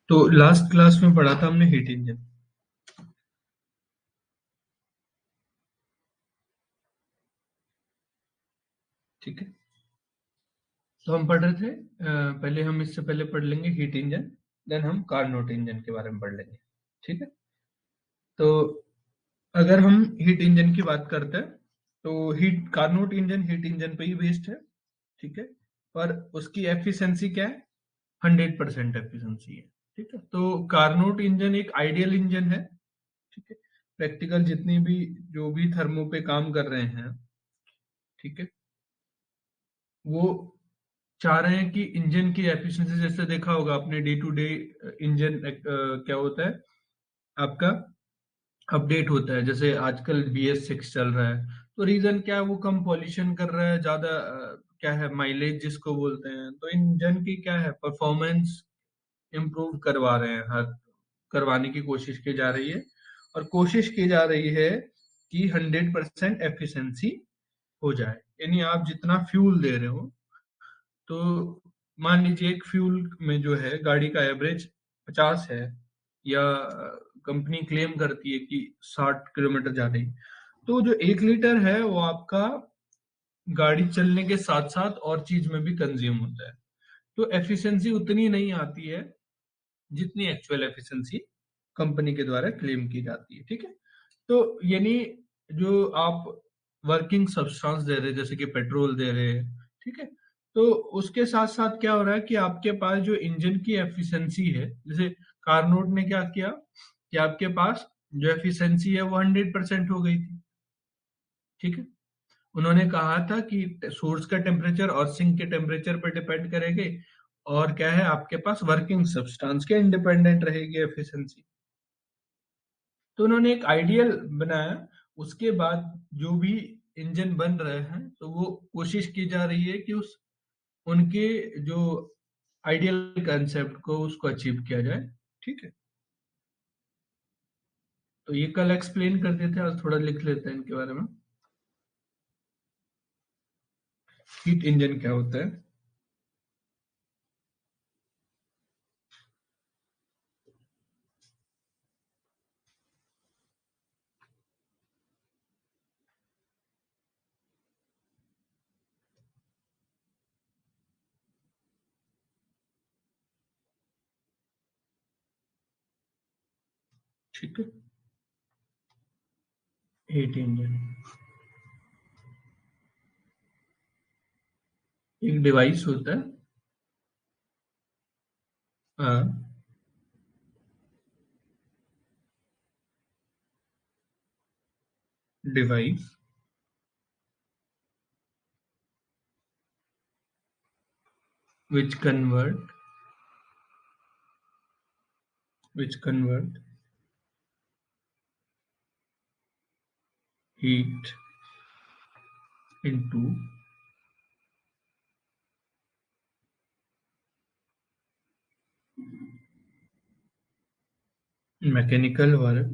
तो last class में पढ़ा था हमने हीट इंजन। ठीक है। तो हम पढ़ रहे थे, पहले हम इससे पहले पढ़ लेंगे हीट इंजन, देन हम कार्नोट इंजन के बारे में पढ़ लेंगे। ठीक है। तो अगर हम हीट इंजन की बात करते हैं तो heat Carnot engine heat engine पे ही बेस्ड है। ठीक है। पर उसकी एफिशिएंसी क्या है? 100% एफिशिएंसी है। ठीक है। तो कार्नोट इंजन एक आइडियल इंजन है। ठीक है। प्रैक्टिकल जितनी भी जो भी थर्मो पे काम कर रहे हैं, ठीक है, वो चाह रहे हैं कि इंजन की एफिशिएंसी, जैसे देखा होगा आपने डे टू डे इंजन क्या होता है आपका, अपडेट होता है। जैसे आजकल BS6 चल रहा है, तो रीजन क्या है? वो कम पॉल्यूशन कर रहा है, ज्यादा क्या है, माइलेज जिसको बोलते हैं। तो इंजन की क्या है, परफॉर्मेंस इम्प्रूव करवा रहे हैं, हर करवाने की कोशिश की जा रही है। और कोशिश की जा रही है कि 100% एफिशिएंसी हो जाए। यानी आप जितना फ्यूल दे रहे हो, तो मान लीजिए एक फ्यूल में जो है गाड़ी का एवरेज 50 है, या कंपनी क्लेम करती है कि 60 किलोमीटर जा रही, तो जो 1 लीटर है वो आपका गाड़ी चलने के साथ साथ और चीज में भी कंज्यूम होता है। तो एफिशिएंसी उतनी नहीं आती है जितनी एक्चुअल एफिशिएंसी कंपनी के द्वारा क्लेम की जाती है। ठीक है। तो यानी जो आप वर्किंग सब्सटेंस दे रहे हैं, जैसे कि पेट्रोल दे रहे हैं, ठीक है, तो उसके साथ साथ क्या हो रहा है कि आपके पास जो इंजन की एफिशिएंसी है, जैसे कारनोट ने क्या किया कि आपके पास जो एफिशिएंसी है वो 100% हो गई थी। ठीक है। उन्होंने कहा था कि सोर्स का टेम्परेचर और सिंक के टेम्परेचर पर डिपेंड करेंगे, और क्या है, आपके पास वर्किंग सब्सटेंस के इंडिपेंडेंट रहेगी एफिशिएंसी। तो उन्होंने एक आइडियल बनाया। उसके बाद जो भी इंजन बन रहे हैं, तो वो कोशिश की जा रही है कि उस उनके जो आइडियल कंसेप्ट को उसको अचीव किया जाए। ठीक है। तो ये कल एक्सप्लेन कर देते हैं, आज थोड़ा लिख लेते हैं इनके बारे में। हीट इंजन क्या होता है? ठीक है। हीट इंजन एक डिवाइस होता है। Device which convert heat into mechanical work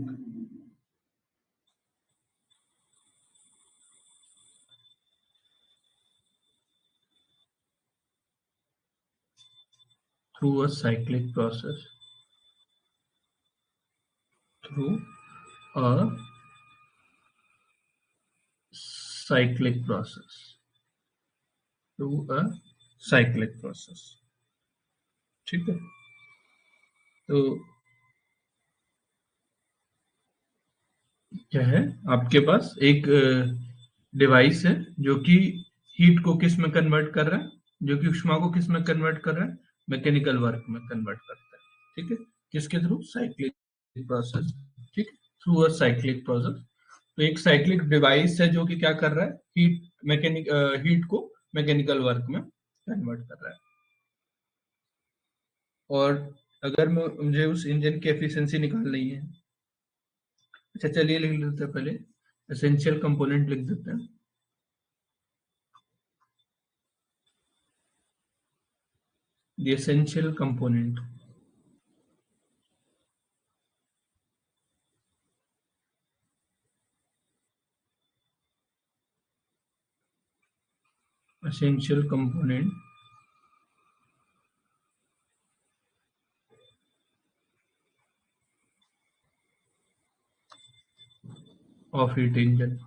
through a cyclic process. Through a cyclic process. Through a cyclic process. ठीक है। तो क्या है, आपके पास एक डिवाइस है जो कि हीट को किस में कन्वर्ट कर रहा है, जो कि ऊष्मा को किस में कन्वर्ट कर रहा है, मैकेनिकल वर्क में कन्वर्ट करता है। ठीक है। किसके थ्रू? Cyclic process. ठीक है। Through a cyclic process. तो एक साइक्लिक डिवाइस है जो कि क्या कर रहा है, हीट को मैकेनिकल वर्क में कन्वर्ट कर रहा है। और अगर मुझे उस इंजन की एफिशिएंसी निकालनी है, अच्छा चलिए लिख लेते हैं पहले, एसेंशियल कंपोनेंट लिख देते हैं। The essential component. Essential component of heat engine.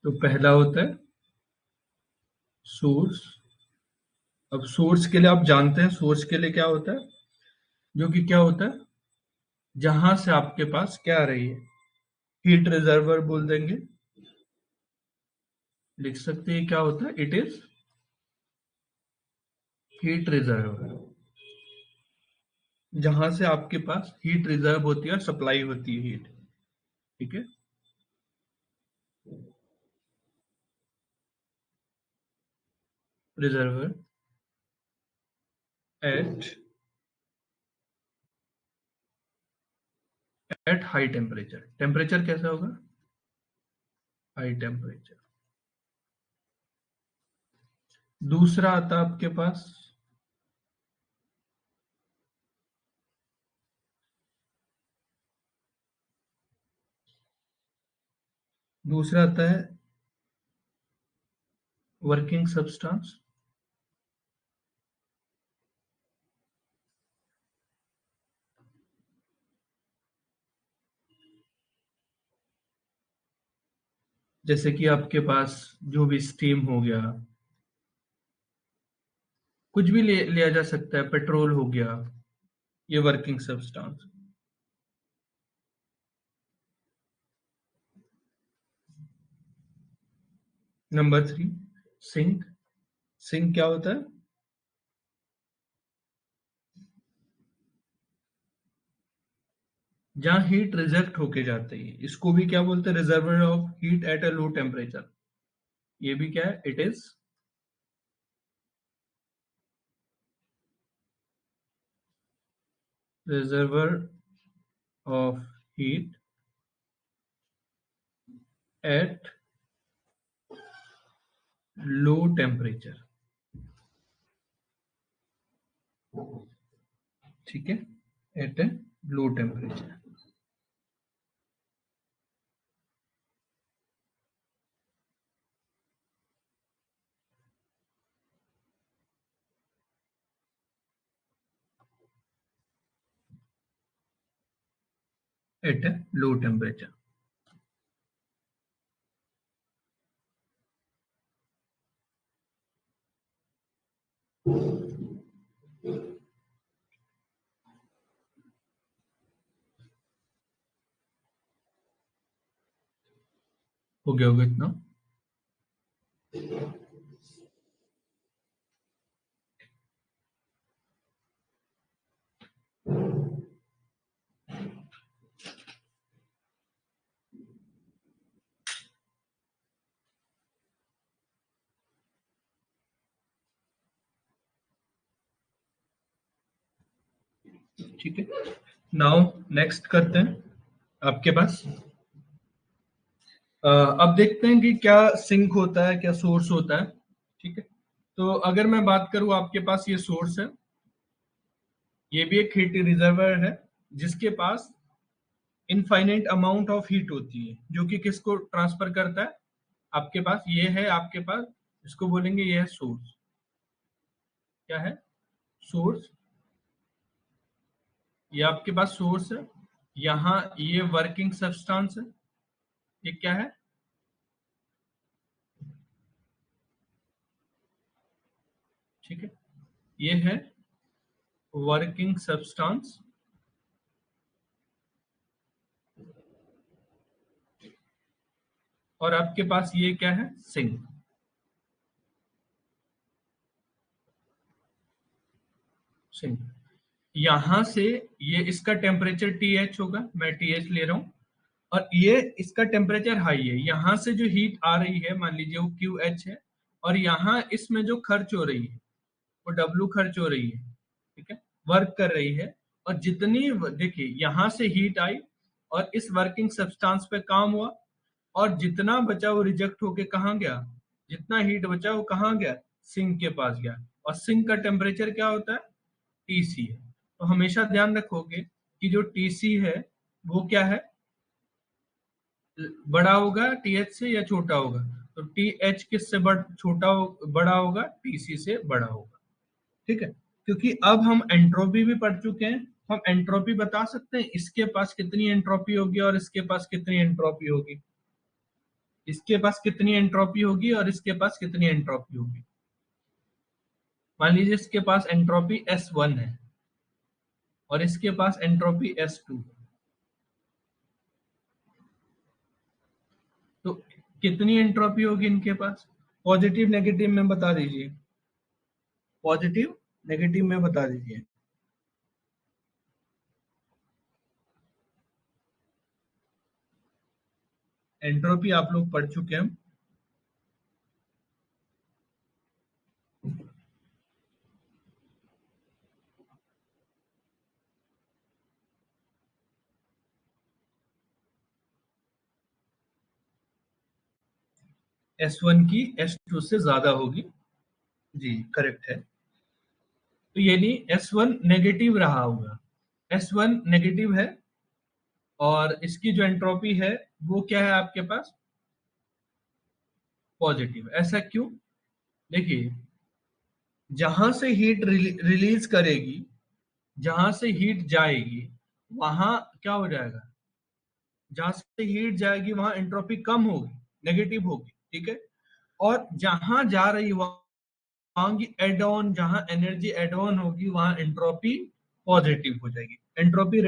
तो पहला होता है सोर्स। अब सोर्स के लिए आप जानते हैं सोर्स के लिए क्या होता है, जो कि क्या होता है, जहां से आपके पास क्या आ रही है, हीट रिजर्वर बोल देंगे। लिख सकते हैं क्या होता है, इट इज हीट रिजर्वर। जहां से आपके पास हीट रिजर्व होती है और सप्लाई होती है हीट। ठीक है। Reservoir at at high temperature. Temperature कैसा होगा, हाई टेम्परेचर। दूसरा आता है आपके पास, दूसरा आता है वर्किंग सब्सटेंस। जैसे कि आपके पास जो भी स्टीम हो गया, कुछ भी लिया जा सकता है, पेट्रोल हो गया, ये working substance. Number 3, sink. Sink क्या होता है, जहां हीट रिजेक्ट होके जाती है, इसको भी क्या बोलते हैं, reservoir of heat at a low temperature. ये भी क्या है, it is reservoir of heat at low temperature. ठीक है, एट ए लो टेम्परेचर। एट ए लो टेम्परेचर। हो गया होगा इतना। ठीक है, नाउ नेक्स्ट करते हैं आपके पास। अब देखते हैं कि क्या सिंक होता है, क्या सोर्स होता है। ठीक है, तो अगर मैं बात करूं, आपके पास ये सोर्स है, ये भी एक हीट रिजर्वर है, जिसके पास इनफाइनाइट अमाउंट ऑफ हीट होती है, जो कि किसको ट्रांसफर करता है, आपके पास ये है, आपके पास इसको बोलेंगे ये है सोर्स। क्या है, सोर्स। ये आपके पास सोर्स है, यहाँ ये वर्किंग सब्सटेंस है, ये क्या है, ठीक है, ये है वर्किंग सब्सटेंस। और आपके पास ये क्या है, सिंक। सिंक, यहां से ये इसका टेम्परेचर TH होगा, मैं TH ले रहा हूं, और ये इसका टेम्परेचर हाई है, यहां से जो हीट आ रही है, मान लीजिए वो QH है, और यहाँ इसमें जो खर्च हो रही है वो W खर्च हो रही है। ठीक है, वर्क कर रही है, और जितनी, देखिए यहां से हीट आई और इस वर्किंग सब्सटेंस पे काम हुआ, और जितना बचा वो रिजेक्ट होके कहाँ गया, जितना हीट बचा वो कहाँ गया, सिंक के पास गया। और सिंक का टेम्परेचर क्या होता है, TC है। तो हमेशा ध्यान रखोगे कि जो TC है वो क्या है, बड़ा होगा TH से या छोटा होगा, तो टी एच किससे बड़ा होगा, टीसी से बड़ा होगा। ठीक है, क्योंकि अब हम एंट्रोपी भी पढ़ चुके हैं, हम एंट्रोपी बता सकते हैं इसके पास कितनी एंट्रोपी होगी और इसके पास कितनी एंट्रोपी होगी, इसके पास कितनी एंट्रोपी होगी और इसके पास कितनी एंट्रोपी होगी। मान लीजिए इसके पास एंट्रोपी S1 है और इसके पास एंट्रोपी S2, तो कितनी एंट्रोपी होगी इनके पास, पॉजिटिव नेगेटिव में बता दीजिए, पॉजिटिव नेगेटिव में बता दीजिए। एंट्रोपी आप लोग पढ़ चुके हैं। S1 की S2 से ज्यादा होगी, जी करेक्ट है। तो यानी S1 नेगेटिव रहा होगा, S1 नेगेटिव है और इसकी जो एंट्रोपी है वो क्या है आपके पास, पॉजिटिव। ऐसा क्यों, देखिए जहां से हीट रिलीज करेगी, जहां से हीट जाएगी वहां क्या हो जाएगा, जहां से हीट जाएगी वहां एंट्रोपी कम होगी, नेगेटिव होगी, ठीक है। और जहां जा रही वहां की एड ऑन, जहां एनर्जी एड ऑन होगी वहां एंट्रोपी पॉजिटिव हो जाएगी, एंट्रोपी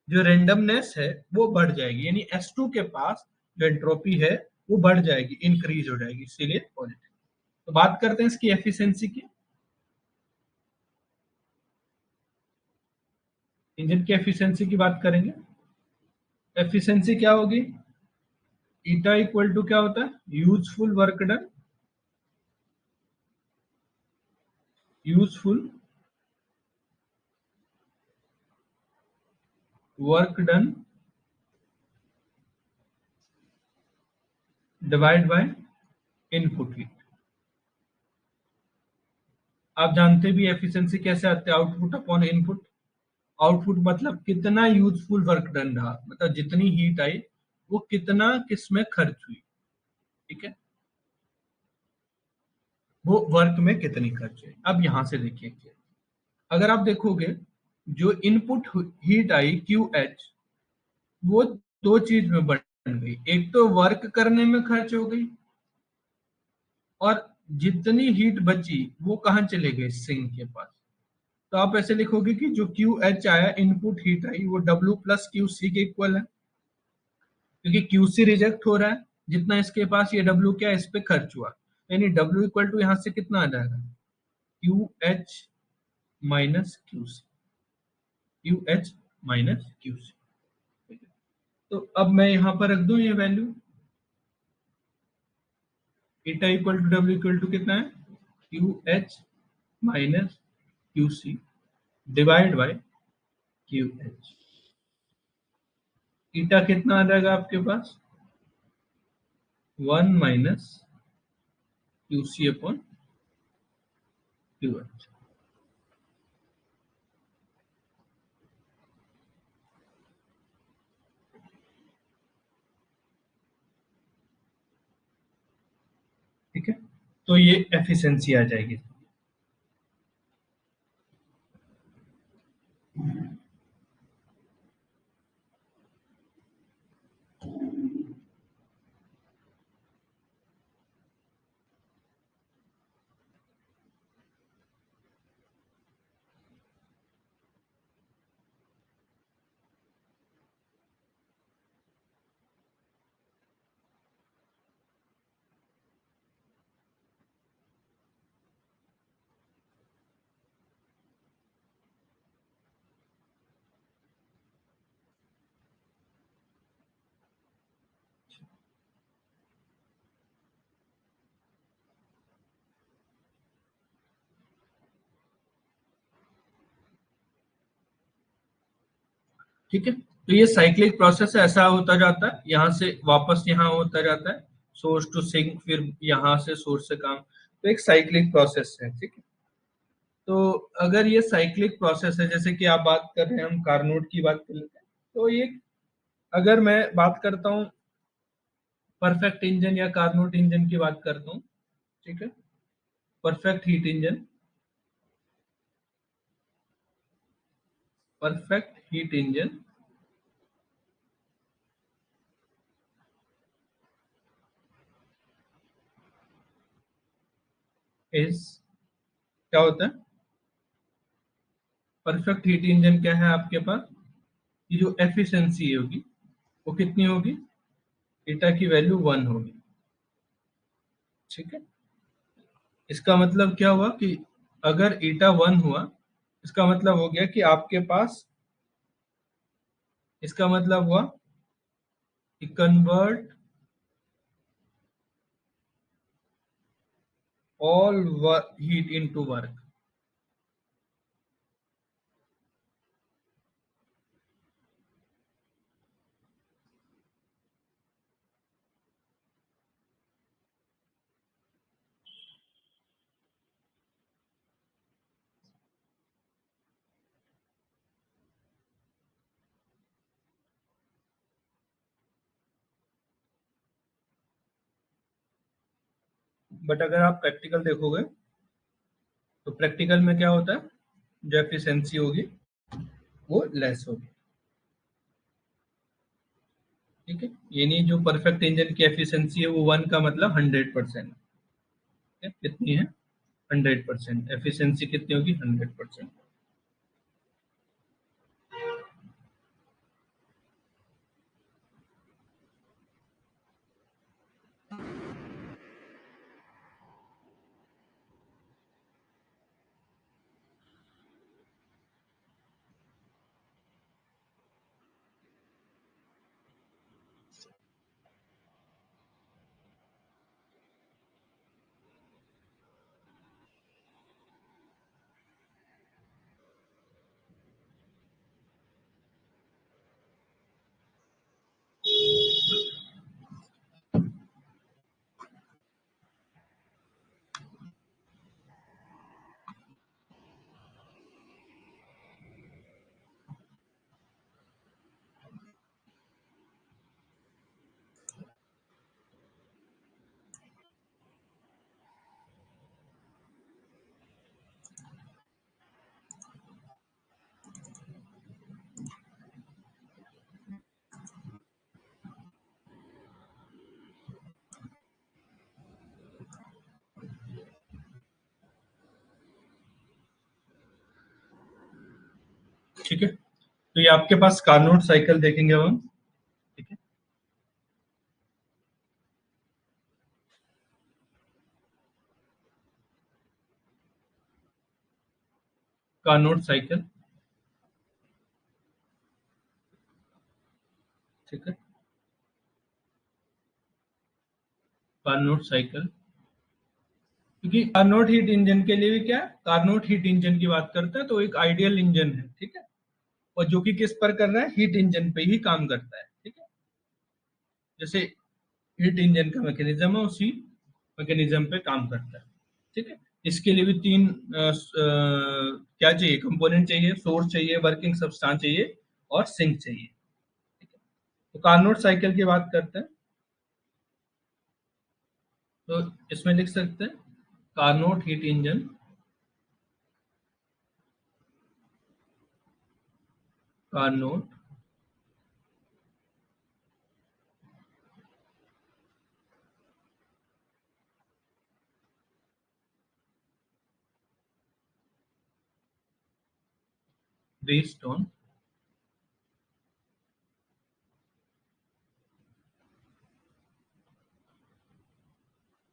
जो रेंडमनेस है वो बढ़ जाएगी, यानी S2 के पास जो एंट्रोपी है वो बढ़ जाएगी, इंक्रीज हो जाएगी, इसीलिए पॉजिटिव। तो बात करते हैं इसकी एफिशिएंसी की, इंजन की एफिशिएंसी की बात करेंगे। एफिशिएंसी क्या होगी, ईटा इक्वल टू क्या होता है, useful work done, useful work done divide by input heat. आप जानते भी एफिशिएंसी कैसे आते हैं, आउटपुट अपॉन इनपुट। आउटपुट मतलब कितना यूजफुल वर्क डन रहा, मतलब जितनी हीट आई वो कितना किस में खर्च हुई, ठीक है, वो वर्क में कितनी खर्च हुई। अब यहां से देखिए कि अगर आप देखोगे जो input heat I Q H, वो दो चीज में बन गई, एक तो वर्क करने में खर्च हो गई और जितनी हीट बची वो कहाँ चले गए, सिंक के पास। तो आप ऐसे लिखोगे कि जो क्यू एच आया, इनपुट हीट आई, वो डब्ल्यू प्लस क्यू सी के इक्वल है, क्योंकि क्यू सी रिजेक्ट हो रहा है, जितना इसके पास ये डब्ल्यू क्या इस पे खर्च हुआ, यानी डब्ल्यू इक्वल टू यहाँ से कितना आ जाएगा, Q H minus Q C, Q H minus Q C. तो अब मैं यहाँ पर रख दूं ये value, eta equal to W equal to कितना है, Q H minus Q C divide by Q H. Eta कितना आ जाएगा आपके पास, 1 minus Q C upon Q H. ठीक है, तो ये एफिशिएंसी आ जाएगी। ठीक है, तो ये साइक्लिक प्रोसेस ऐसा होता जाता है, यहाँ से वापस यहाँ होता जाता है, सोर्स टू सिंक, फिर यहाँ से सोर्स से काम, तो एक साइक्लिक प्रोसेस है। ठीक है, तो अगर ये साइक्लिक प्रोसेस है, जैसे कि आप बात कर रहे हैं, हम कारनोट की बात कर लेते हैं, तो ये अगर मैं बात करता हूँ परफेक्ट इंजन या कार्नोट इंजन की बात करता हूँ, ठीक है। Perfect heat engine, perfect heat engine is, क्या होता है परफेक्ट हीट इंजन, क्या है आपके पास, ये जो एफिशिएंसी होगी वो कितनी होगी, ईटा की वैल्यू 1 होगी, ठीक है। इसका मतलब क्या हुआ कि अगर ईटा 1 हुआ, इसका मतलब हो गया कि आपके पास, इसका मतलब हुआ कि convert all heat into work. But अगर आप प्रैक्टिकल देखोगे तो प्रैक्टिकल में क्या होता है, जो एफिशिएंसी होगी वो लेस होगी, ठीक है। यानी जो परफेक्ट इंजन की एफिशिएंसी है वो 1 का मतलब 100%, कितनी है, 100%। एफिशिएंसी कितनी होगी, 100%। ठीक है, तो ये आपके पास कार्नोट साइकिल देखेंगे अब हम, ठीक है। कार्नोट साइकिल, ठीक है। कार्नोट साइकिल, क्योंकि कार्नोट हीट इंजन के लिए भी क्या है, कार्नोट हीट इंजन की बात करते हैं तो एक आइडियल इंजन है, ठीक है। और जो कि किस पर कर रहा है, हीट इंजन पे ही काम करता है, ठीक है। जैसे हीट इंजन का मैकेनिज्म है उसी मैकेनिज्म पे काम करता है, ठीक है। इसके लिए भी तीन क्या चाहिए, कंपोनेंट चाहिए, सोर्स चाहिए, वर्किंग सब्सटेंस चाहिए और सिंक चाहिए, ठीक है। तो कार्नोट साइकिल की बात करते हैं, तो इसमें लिख सकते हैं Carnot heat engine, Carnot based on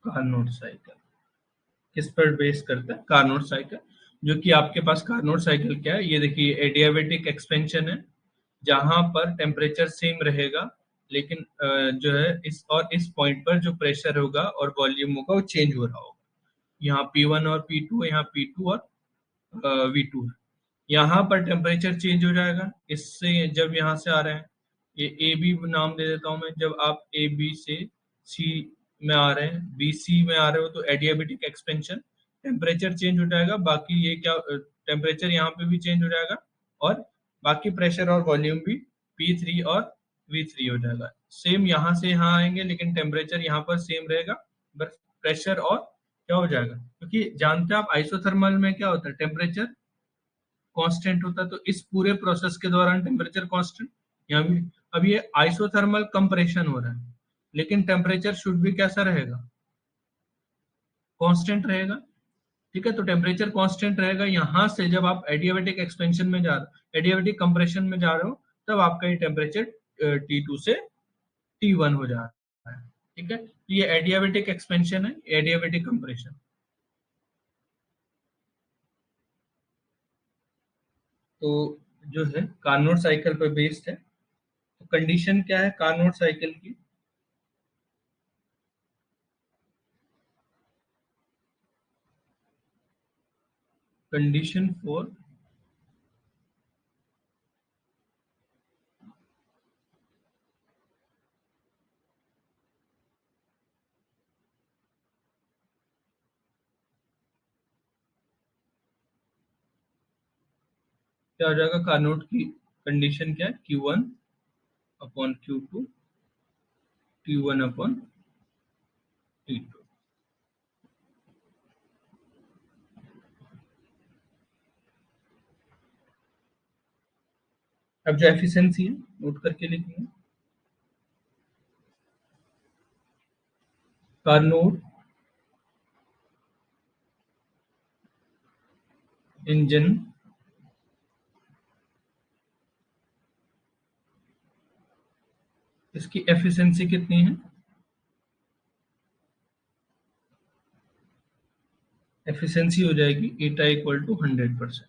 Carnot cycle. किस पर बेस करता है, कार्नोट साइकिल। जो कि आपके पास कार्नोट साइकिल क्या है, ये देखिए एडियाबेटिक एक्सपेंशन है, जहां पर टेम्परेचर सेम रहेगा, लेकिन जो है इस पॉइंट पर जो प्रेशर होगा और वॉल्यूम होगा वो चेंज हो रहा होगा। यहाँ P1 और P2, यहाँ P2 और V2 है। यहाँ पर टेम्परेचर चेंज हो जाएगा, इससे जब यहाँ से आ रहे हैं, ये ए बी नाम दे देता हूँ मैं, जब आप ए बी से सी में आ रहे हैं, बी सी में आ रहे हो, तो एडियाबेटिक एक्सपेंशन, टेम्परेचर चेंज हो जाएगा, बाकी ये क्या, टेम्परेचर यहाँ पे भी चेंज हो जाएगा और बाकी प्रेशर और वॉल्यूम भी P3 और V3 हो जाएगा। सेम यहाँ से यहाँ आएंगे, लेकिन टेम्परेचर यहाँ पर सेम रहेगा, बस प्रेशर और क्या हो जाएगा, क्योंकि जानते हैं आप आइसोथर्मल में क्या होता है, टेम्परेचर कांस्टेंट होता है, तो इस पूरे प्रोसेस के दौरान टेम्परेचर कांस्टेंट। यहाँ भी अब ये आइसोथर्मल कंप्रेशन हो रहा है, लेकिन टेम्परेचर शुड भी कैसा रहेगा, कांस्टेंट रहेगा। ठीक है, तो टेम्परेचर कांस्टेंट रहेगा। यहाँ से जब आप एडियाबेटिक एक्सपेंशन में जा रहे हो, एडियाबेटिक कंप्रेशन में जा रहे हो, तब आपका ये टेम्परेचर T2 से T1 हो जा रहा है। ठीक है, तो ये एडियाबेटिक एक्सपेंशन है, एडियाबेटिक कंप्रेशन। तो जो है कार्नोट साइकिल पर बेस्ड है। तो कंडीशन क्या है कार्नोट साइकिल की, कंडीशन फॉर क्या हो जाएगा, कार्नोट की कंडीशन क्या है, Q1 upon Q2 T1 upon T2। अब जो एफिशिएंसी है नोट करके लिखेंगे, कार्नोट इंजन इसकी एफिशिएंसी कितनी है, एफिशिएंसी हो जाएगी ईटा इक्वल टू 100%।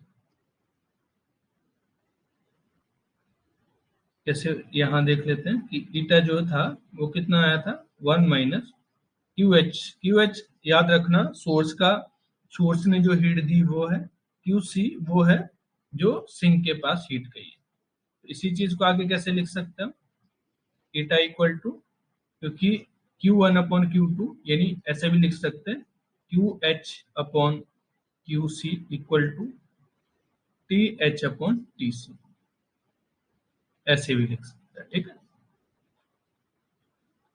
जैसे यहाँ देख लेते हैं कि ईटा जो था वो कितना आया था, 1 माइनस क्यू एच याद रखना, सोर्स का, सोर्स ने जो हीट दी वो है, क्यू सी वो है जो सिंक के पास हीट गई है। तो इसी चीज को आगे कैसे लिख सकते हैं, ईटा इक्वल टू, क्योंकि Q1 अपॉन Q2 यानी ऐसे भी लिख सकते हैं QH upon QC equal to TH upon TC, ऐसे भी लिख सकते हैं। ठीक है,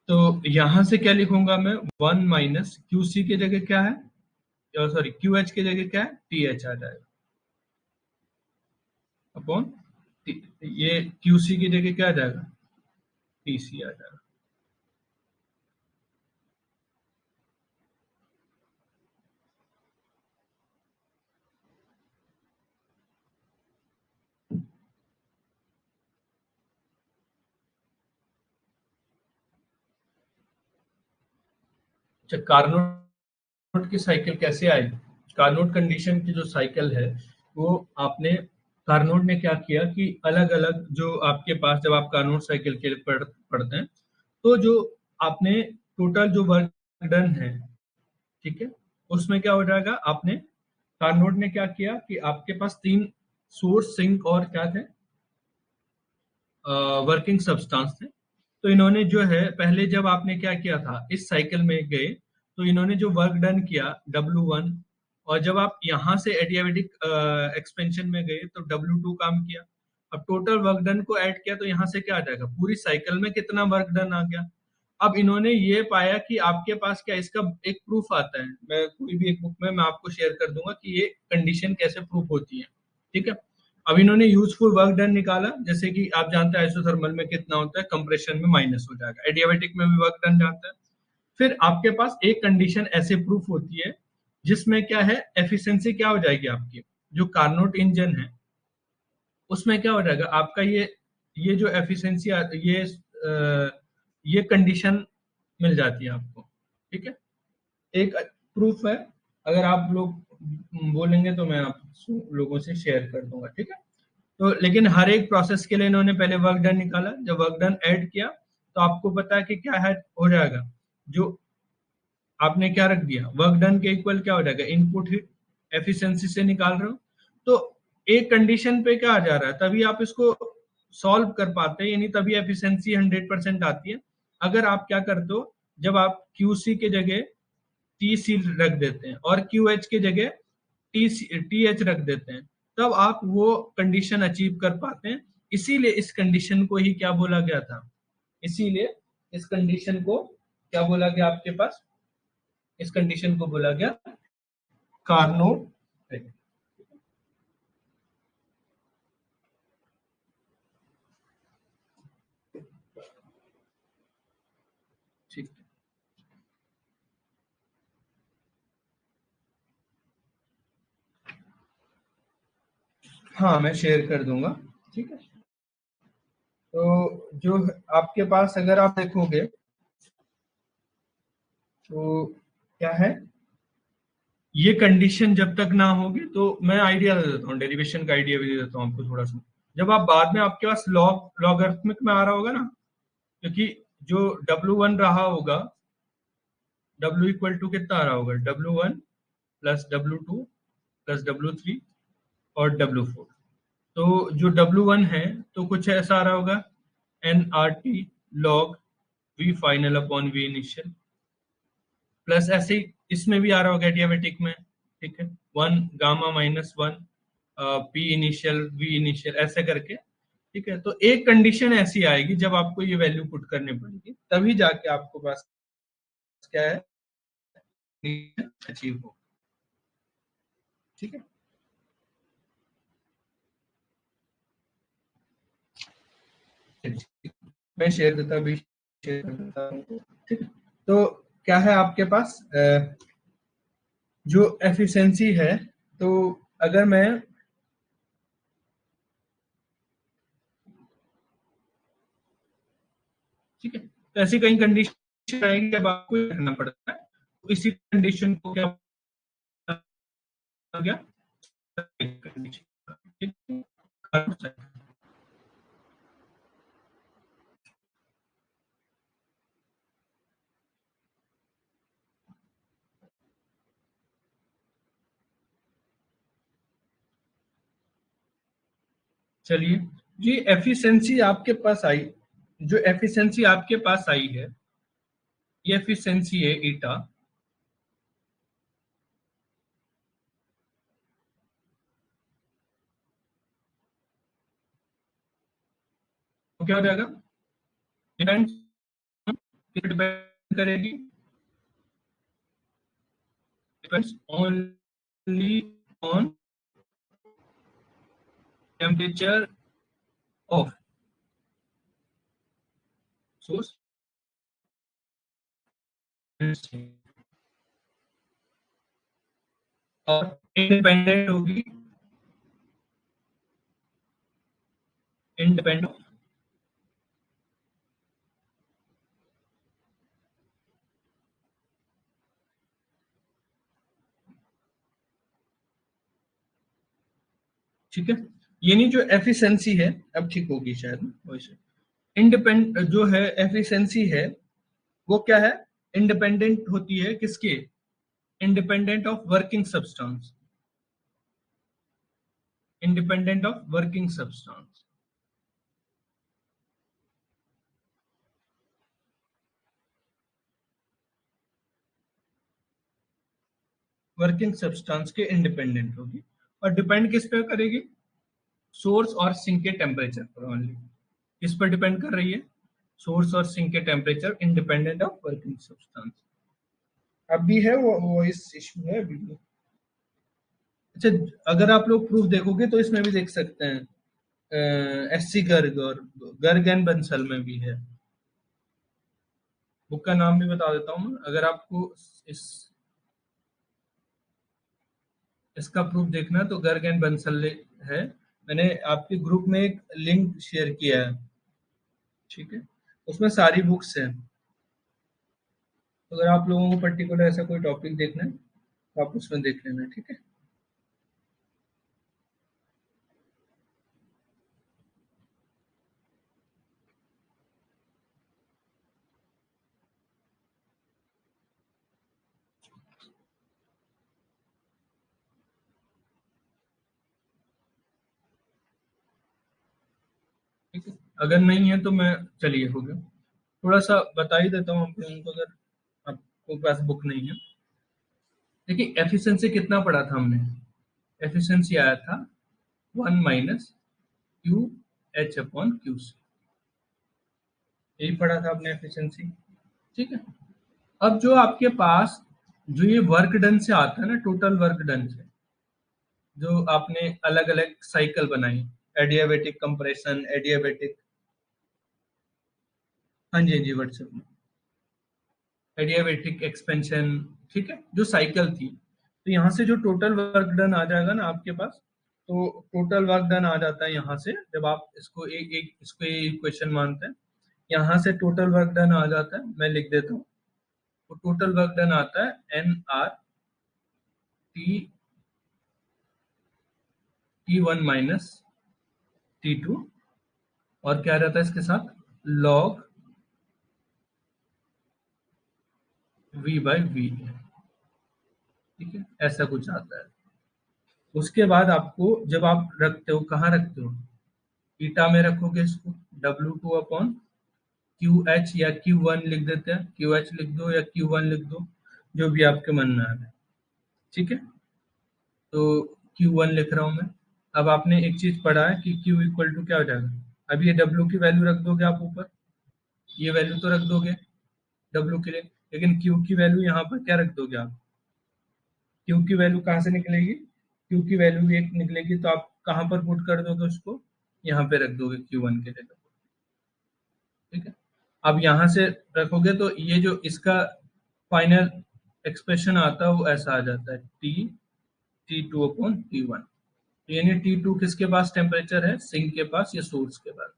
तो यहां से क्या लिखूंगा मैं, 1 माइनस QC की जगह क्या है, सॉरी QH की जगह क्या है, TH आ जाएगा अपॉन ये QC की जगह क्या आ जाएगा, TC आ जाएगा। अच्छा, कार्नोट की साइकिल कैसे आएगी, कार्नोट कंडीशन की जो साइकिल है वो आपने, कार्नोट ने क्या किया कि अलग अलग जो आपके पास, जब आप कार्नोट साइकिल के लिए पढ़ते हैं, तो जो आपने टोटल जो वर्क डन है, ठीक है, उसमें क्या हो जाएगा, आपने कार्नोट ने क्या किया कि आपके पास तीन सोर्स, सिंक और क्या थे, वर्किंग सब्सटेंस थे। तो इन्होंने जो है पहले जब आपने क्या किया था, इस साइकिल में गए, तो इन्होंने जो वर्क डन किया W1, और जब आप यहाँ से एडियाबेटिक एक्सपेंशन में गए तो W2 काम किया। अब टोटल वर्क डन को ऐड किया तो यहाँ से क्या आ जाएगा, पूरी साइकिल में कितना वर्क डन आ गया। अब इन्होंने ये पाया कि आपके पास क्या, इसका एक प्रूफ आता है, मैं कोई भी एक बुक में मैं आपको शेयर कर दूंगा कि ये कंडीशन कैसे प्रूफ होती है। ठीक है, अब इन्होंने यूजफुल वर्क डन निकाला, जैसे कि आप जानते हैं आइसोथर्मल में कितना होता है, कंप्रेशन में माइनस हो जाएगा, एडियाबेटिक में भी वर्क डन जाता है। फिर आपके पास एक कंडीशन ऐसे प्रूफ होती है जिसमें क्या है, एफिशिएंसी क्या हो जाएगी आपकी, जो कार्नोट इंजन है उसमें क्या हो जाएगा आपका, ये जो एफिशिएंसी ये कंडीशन मिल जाती है आपको। ठीक है, एक प्रूफ है, अगर आप लोग बोलेंगे तो मैं आप लोगों से शेयर कर दूंगा। ठीक है, तो लेकिन हर एक प्रोसेस के लिए इन्होंने पहले वर्क डन निकाला, जब वर्क डन ऐड किया तो आपको पता है कि क्या है, हो जाएगा, जो आपने क्या रख दिया, वर्क डन के इक्वल क्या हो जाएगा, इनपुट हीट, एफिशिएंसी से निकाल रहे हो। तो एक कंडीशन पे क्या आ जा रहा है, तभी आप इसको सॉल्व कर पाते हैं, यानी तभी एफिशिएंसी 100% आती है। अगर आप क्या करते हो, जब आप QC के जगह TC रख देते हैं और QH की जगह TH रख देते हैं, तब आप वो कंडीशन अचीव कर पाते हैं। इसीलिए इस कंडीशन को ही क्या बोला गया था, इसीलिए इस कंडीशन को क्या बोला गया आपके पास, इस कंडीशन को बोला गया कार्नोट। ठीक, हाँ मैं शेयर कर दूंगा। ठीक है, तो जो आपके पास अगर आप देखोगे तो क्या है, ये कंडीशन जब तक ना होगी, तो मैं आइडिया दे देता हूँ, डेरिवेशन का आइडिया भी दे देता हूँ आपको थोड़ा सा। जब आप बाद में आपके पास लॉगरिथमिक में आ रहा होगा ना, क्योंकि जो W1 रहा होगा, W इक्वल टू कितना आ रहा होगा, W1 plus W2 plus W3 और W4। तो जो W1 है तो कुछ ऐसा आ रहा होगा, NRT log V final upon V initial, plus ऐसे ही इसमें भी आ रहा होगा एडियाबेटिक में। ठीक है, 1 गामा-1 P इनिशियल V इनिशियल ऐसे करके। ठीक है, तो एक कंडीशन ऐसी आएगी जब आपको ये वैल्यू पुट करनी पड़ेगी, तभी जाके आपको पास क्या है, अचीव हो। ठीक है, मैं शेयर देता भी शेयर कर देता हूँ। ठीक है, तो क्या है आपके पास जो एफिशिएंसी है, तो अगर मैं, ठीक है, तो ऐसी कई कंडीशन आएगी जब आपको ये करना पड़ता है, तो इसी कंडीशन को क्या हो गया, कंडीशन। चलिए, जी एफिशिएंसी आपके पास आई, जो एफिशिएंसी आपके पास आई है, ये एफिशिएंसी है ईटा। तो क्या हो जाएगा, डिपेंड, डिपेंड करेगी, depends only on temperature of source, और इंडिपेंडेंट होगी, इंडिपेंडेंट, ठीक है, यानी जो एफिशिएंसी है, अब ठीक होगी शायद वैसे, इंडिपेंड जो है एफिशिएंसी है, वो क्या है, इंडिपेंडेंट होती है किसके, independent of working substance, independent of working substance, working substance के इंडिपेंडेंट होगी, और डिपेंड किस पे करेगी, सोर्स और सिंक के टेम्परेचर पर ओनली। किस पर डिपेंड कर रही है, सोर्स और सिंक के temperature, independent of working substance. अब भी है वो इस इशू है अभी भी। अच्छा, अगर आप लोग प्रूफ देखोगे तो इसमें भी देख सकते हैं, एससी गर्ग और गर्ग एंड बंसल में भी है। बुक का नाम भी बता देता हूँ मैं, अगर आपको इस इसका प्रूफ देखना है तो गर्ग एंड बंसल है। मैंने आपके ग्रुप में एक लिंक शेयर किया है। ठीक है, उसमें सारी बुक्स हैं, तो अगर आप लोगों को पर्टिकुलर ऐसा कोई टॉपिक देखना है तो आप उसमें देख लेना। ठीक है, ठीक है, अगर नहीं है तो मैं, चलिए हो गया, थोड़ा सा बता ही देता हूँ आप लोगों को, अगर आपको पास बुक नहीं है। देखिए एफिशिएंसी कितना पढ़ा था हमने, एफिशिएंसी आया था 1 minus Q H upon Q C. यही पढ़ा था आपने एफिशिएंसी। ठीक है। अब जो आपके पास जो ये वर्क डन से आता है ना, टोटल वर्क डन से, जो आपने अलग अलग साइकिल बनाई, एडियाबेटिक कंप्रेशन, एडियाबेटिक, हाँ जी हाँ जी व्हाट्सएप में, एडियाबेटिक एक्सपेंशन, ठीक है, जो साइकिल थी, तो यहाँ से जो टोटल वर्क डन आ जाएगा ना आपके पास, तो टोटल वर्क डन आ जाता है यहाँ से, जब आप इसको एक एक इसको इक्वेशन मानते हैं, यहाँ से टोटल वर्क डन आ जाता है, मैं लिख देता हूँ। तो टोटल वर्क डन आता है n R T T one minus T two, और क्या रहता है इसके साथ, लॉग वी बाई वी, ठीक है, ऐसा कुछ आता है। उसके बाद आपको जब आप रखते हो, कहाँ रखते हो, ईटा में रखोगे इसको, W2 अपॉन क्यू एच, या Q1 लिख देते हैं, क्यू एच लिख दो या Q1 लिख दो, जो भी आपके मन में आ रहा है। ठीक है, तो Q1 लिख रहा हूं मैं। अब आपने एक चीज पढ़ा है कि Q इक्वल टू क्या हो जाएगा, अब ये W की वैल्यू रख दोगे आप ऊपर, ये वैल्यू तो रख दोगे W के लिए, लेकिन Q की वैल्यू यहाँ पर क्या रख दोगे आप, Q की वैल्यू कहाँ से निकलेगी, Q की वैल्यू भी एक निकलेगी, तो आप कहाँ पर पुट कर दोगे उसको, यहाँ पे रख दोगे Q1 के लिए। ठीक है, अब यहाँ से रखोगे तो ये जो इसका फाइनल एक्सप्रेशन आता है वो ऐसा आ जाता है, T2 अपॉन T1। यानी T2 किसके पास टेम्परेचर है, सिंक के पास या सोर्स के पास।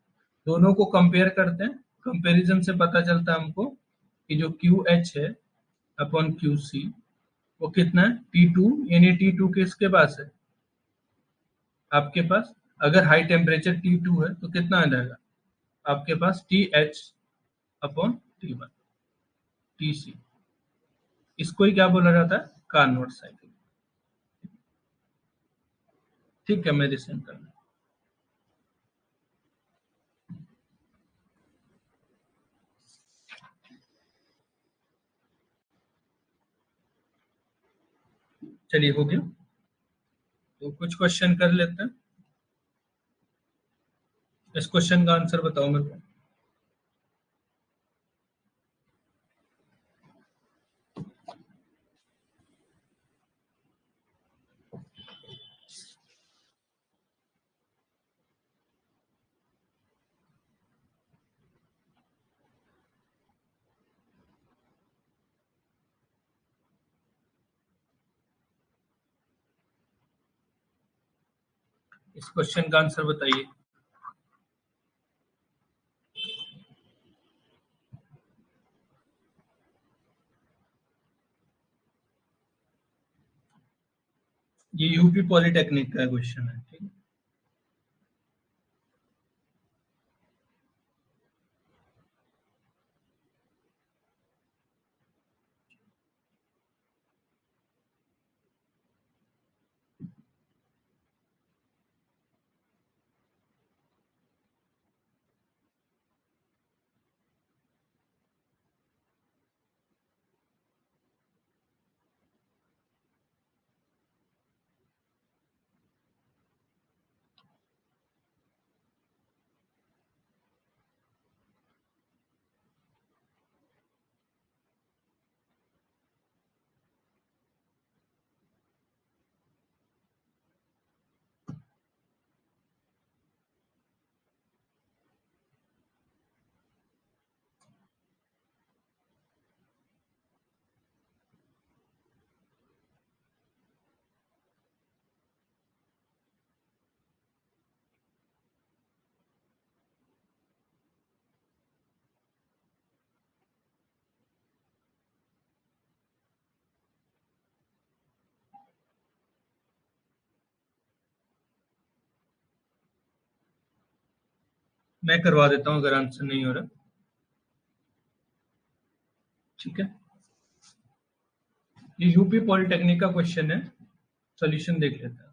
दोनों को कंपेयर करते हैं, कंपैरिजन से पता चलता है हमको कि जो QH है अपॉन QC वो कितना है, T2, यानी T2 किसके पास है, आपके पास। अगर हाई टेम्परेचर T2 है तो कितना आ जाएगा आपके पास, TH अपॉन T1, TC। इसको ही क्या बोला जाता है, कार्नोट साइकिल। ठीक है, मैं रिसेंड करना, चलिए हो गया। तो कुछ क्वेश्चन कर लेते हैं, इस क्वेश्चन का आंसर बताओ मेरे को। इस क्वेश्चन का आंसर बताइए। ये यूपी पॉलिटेक्निक का क्वेश्चन है, ठीक है। मैं करवा देता हूँ अगर आंसर नहीं हो रहा। ठीक है, ये यूपी पॉलिटेक्निक का क्वेश्चन है, सॉल्यूशन देख लेते हैं।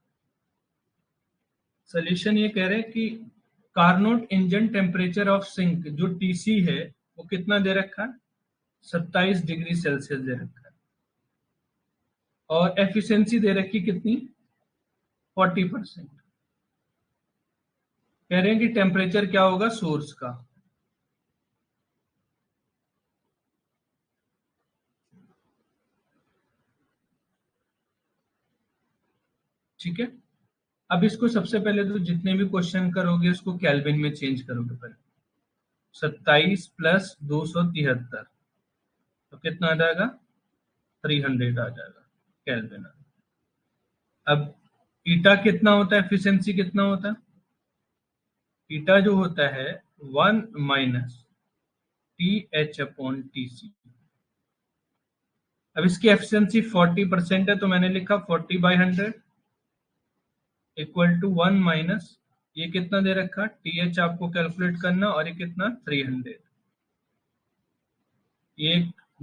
सॉल्यूशन ये कह रहे हैं कि Carnot engine temperature of sink जो टीसी है वो कितना दे रखा है, 27 डिग्री सेल्सियस दे रखा है, और एफिशिएंसी दे रखी कितनी, 40%। कह रहे हैं कि टेम्परेचर क्या होगा सोर्स का, ठीक है। अब इसको सबसे पहले तो जितने भी क्वेश्चन करोगे उसको केल्विन में चेंज करोगे पहले। 27 प्लस 273, तो कितना आ जाएगा? 300 आ जाएगा केल्विन। अब ईटा कितना होता है, एफिशिएंसी कितना होता है? ईटा जो होता है 1 - TH/TC। अब इसकी एफिशिएंसी 40% है, तो मैंने लिखा 40/100 इक्वल टू 1 - ये कितना दे रखा, TH आपको कैलकुलेट करना, और ये कितना 300। ये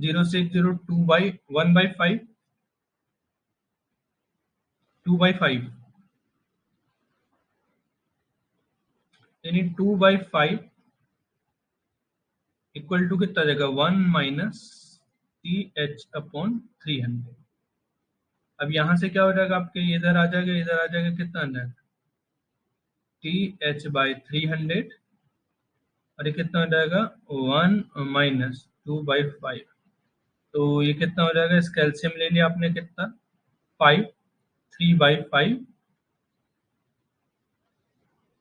0 से 0, 1/5, 2/5, यानी 2/5 इक्वल टू कितना देगा, 1 - TH/300। अब यहां से क्या हो जाएगा आपके, इधर आ जाएगा, इधर आ जाएगा, कितना आ जाएगा, TH/300, और ये कितना हो जाएगा, 1 - 2/5। तो ये कितना हो जाएगा, इस कैल्शियम ले लिया आपने, कितना, 5, 3/5,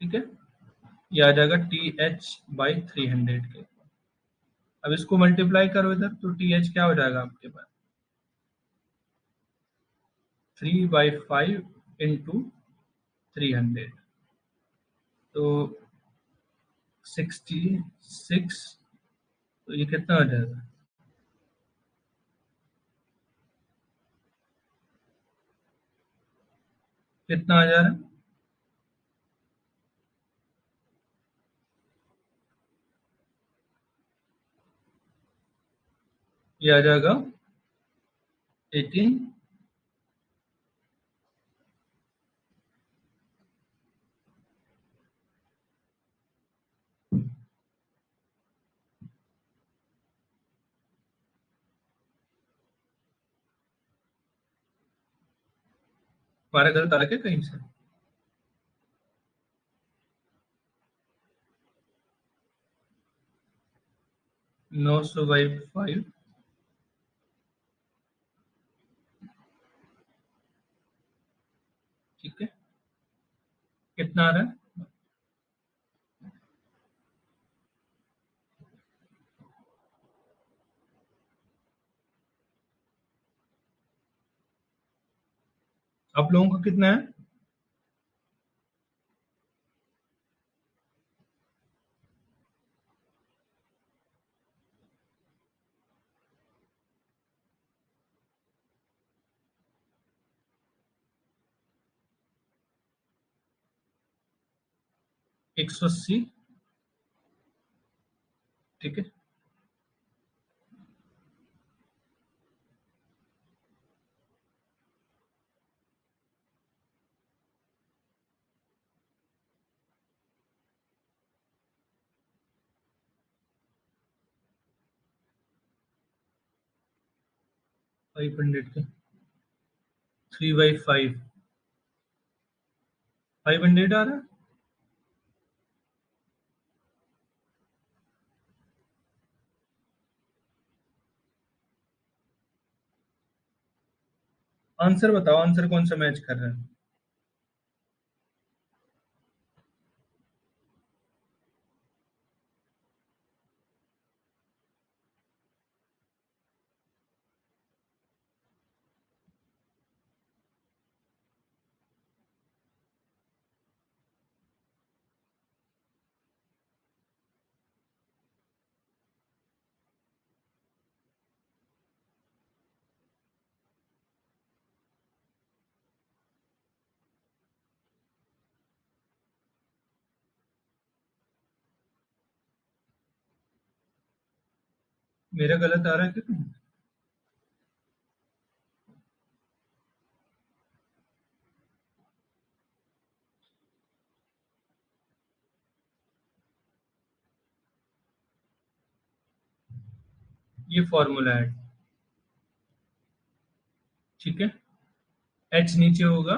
ठीक है। ये आ जाएगा TH/300 के। अब इसको मल्टीप्लाई करो इधर, तो TH क्या हो जाएगा आपके पास, 3/5 इंटू 300, तो 66। तो ये कितना हो जाएगा, कितना आ जा रहा है, ये आ जाएगा 18। हमारा गलत आ रहा है क्या कहीं से? 900/5, ठीक है। कितना आ रहा है? आप लोगों का कितना है? 180, ठीक है। 500 के 3/5, 500 आ रहा है। आंसर बताओ, आंसर कौन सा मैच कर रहा है? मेरा गलत आ रहा है क्या? ये फॉर्मूला है, ठीक है। H नीचे होगा,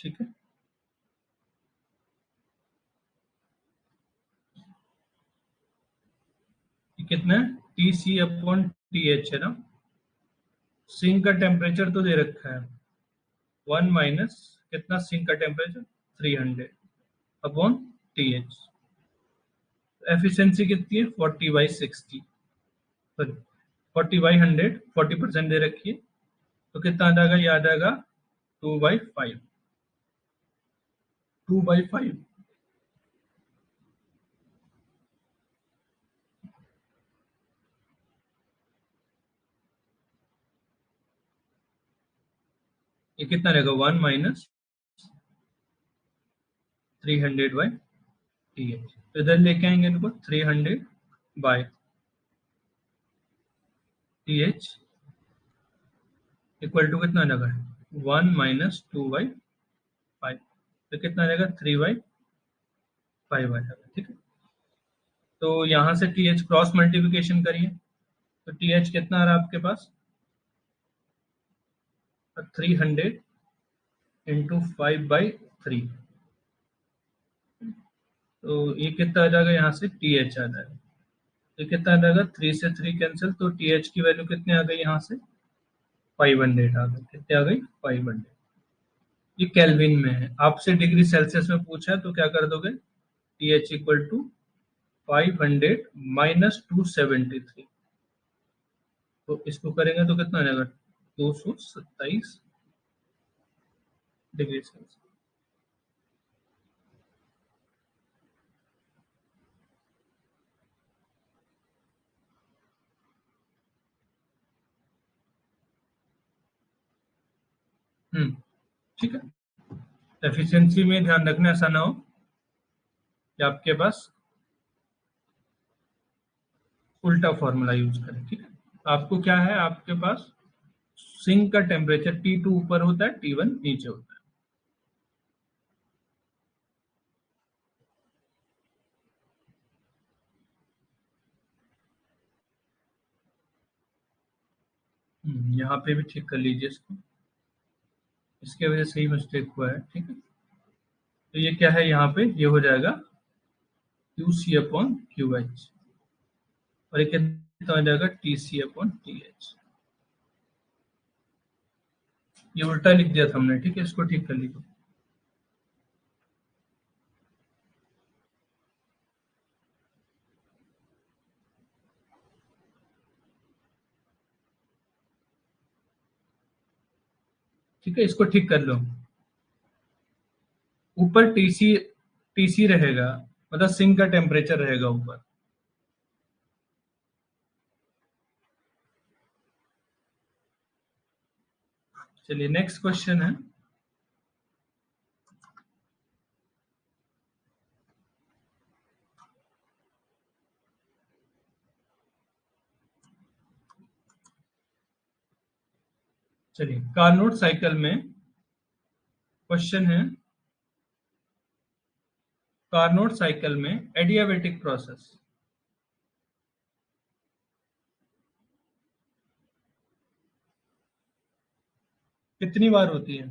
ठीक है, ये कितना है, T C upon T H है ना। सिंक का टेम्परेचर तो दे रखा है 1 माइनस कितना, सिंक का temperature 300 upon T H. Efficiency कितनी है 40/60, सॉरी 40/100, 40% दे रखी है, तो कितना आ जाएगा, ये आ जाएगा 2/5, 2/5। ये कितना रहेगा 1 माइनस 300/टी एच। तो इधर लेके आएंगे इनको 300/टी एच इक्वल टू कितना आ जाएगा 1 माइनस 2/5, तो कितना आ जाएगा 3/5 आ जाएगा। ठीक है, तो यहाँ से टी एच क्रॉस मल्टीप्लिकेशन करिए, तो टी एच कितना आ रहा है आपके पास 300 × 5/3, तो ये कितना आ जाएगा, यहाँ से टी एच आ जाएगा, ये कितना आ जाएगा 3 से 3 कैंसिल, तो टी एच की वैल्यू कितनी आ गई यहाँ से 500 आ गई, कितनी आ गई 500। ये केल्विन में है, आपसे डिग्री सेल्सियस में पूछा है, तो क्या कर दोगे, T H equal to 500 minus 273, तो इसको करेंगे तो कितना आ जाएगा 227 डिग्री सेल्सियस। ठीक है, एफिशिएंसी में ध्यान रखना ऐसा ना हो कि आपके पास उल्टा फॉर्मूला यूज करें। ठीक है, आपको क्या है, आपके पास सिंक का टेम्परेचर T2 ऊपर होता है, T1 नीचे होता है। यहाँ पे भी ठीक कर लीजिए इसको, इसके वजह से ही मिस्टेक हुआ है। ठीक है, तो ये क्या है, यहाँ पे ये हो जाएगा Q C upon Q H, और ये कितना हो जाएगा T C upon T H. ये उल्टा लिख दिया था हमने, ठीक है, इसको ठीक कर लीजिए। ठीक है, इसको ठीक कर लो, ऊपर टीसी रहेगा, मतलब सिंक का टेम्परेचर रहेगा ऊपर। चलिए नेक्स्ट क्वेश्चन है, चलिए कार्नोट साइकिल में क्वेश्चन है, कार्नोट साइकिल में एडियाबेटिक प्रोसेस कितनी बार होती है।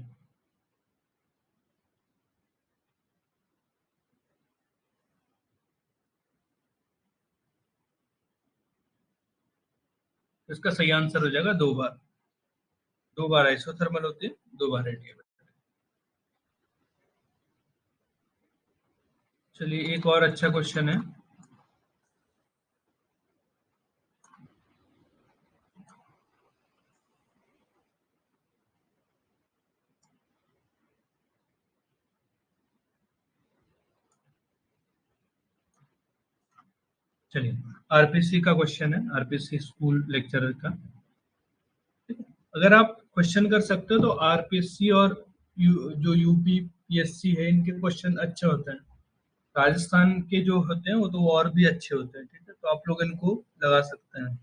इसका सही आंसर हो जाएगा 2 बार, 2 बार आइसोथर्मल होती है, 2 बार एडियाबेटिक। चलिए एक और अच्छा क्वेश्चन है, चलिए आरपीसी का क्वेश्चन है, आरपीसी स्कूल लेक्चरर का। अगर आप क्वेश्चन कर सकते हो तो आरपीसी और जो यूपीपीएससी है इनके क्वेश्चन अच्छे होते हैं, राजस्थान के जो होते हैं वो तो और भी अच्छे होते हैं। ठीक है, तो आप लोग इनको लगा सकते हैं,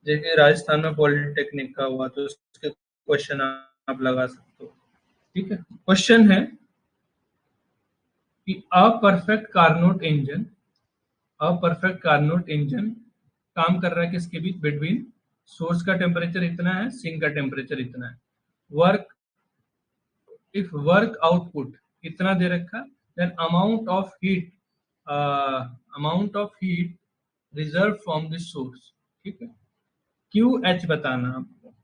जैसे राजस्थान में पॉलिटेक्निक का हुआ तो उसके क्वेश्चन आप लगा सकते हो। ठीक है, क्वेश्चन है कि अ परफेक्ट कार्नोट इंजन काम कर रहा है किसके बीच, बिटवीन सोर्स का टेम्परेचर इतना है, सिंक का टेम्परेचर इतना है, वर्क इफ वर्क आउटपुट इतना दे रखा, then amount of heat reserve from this source. ठीक है, क्यू एच बताना आपको।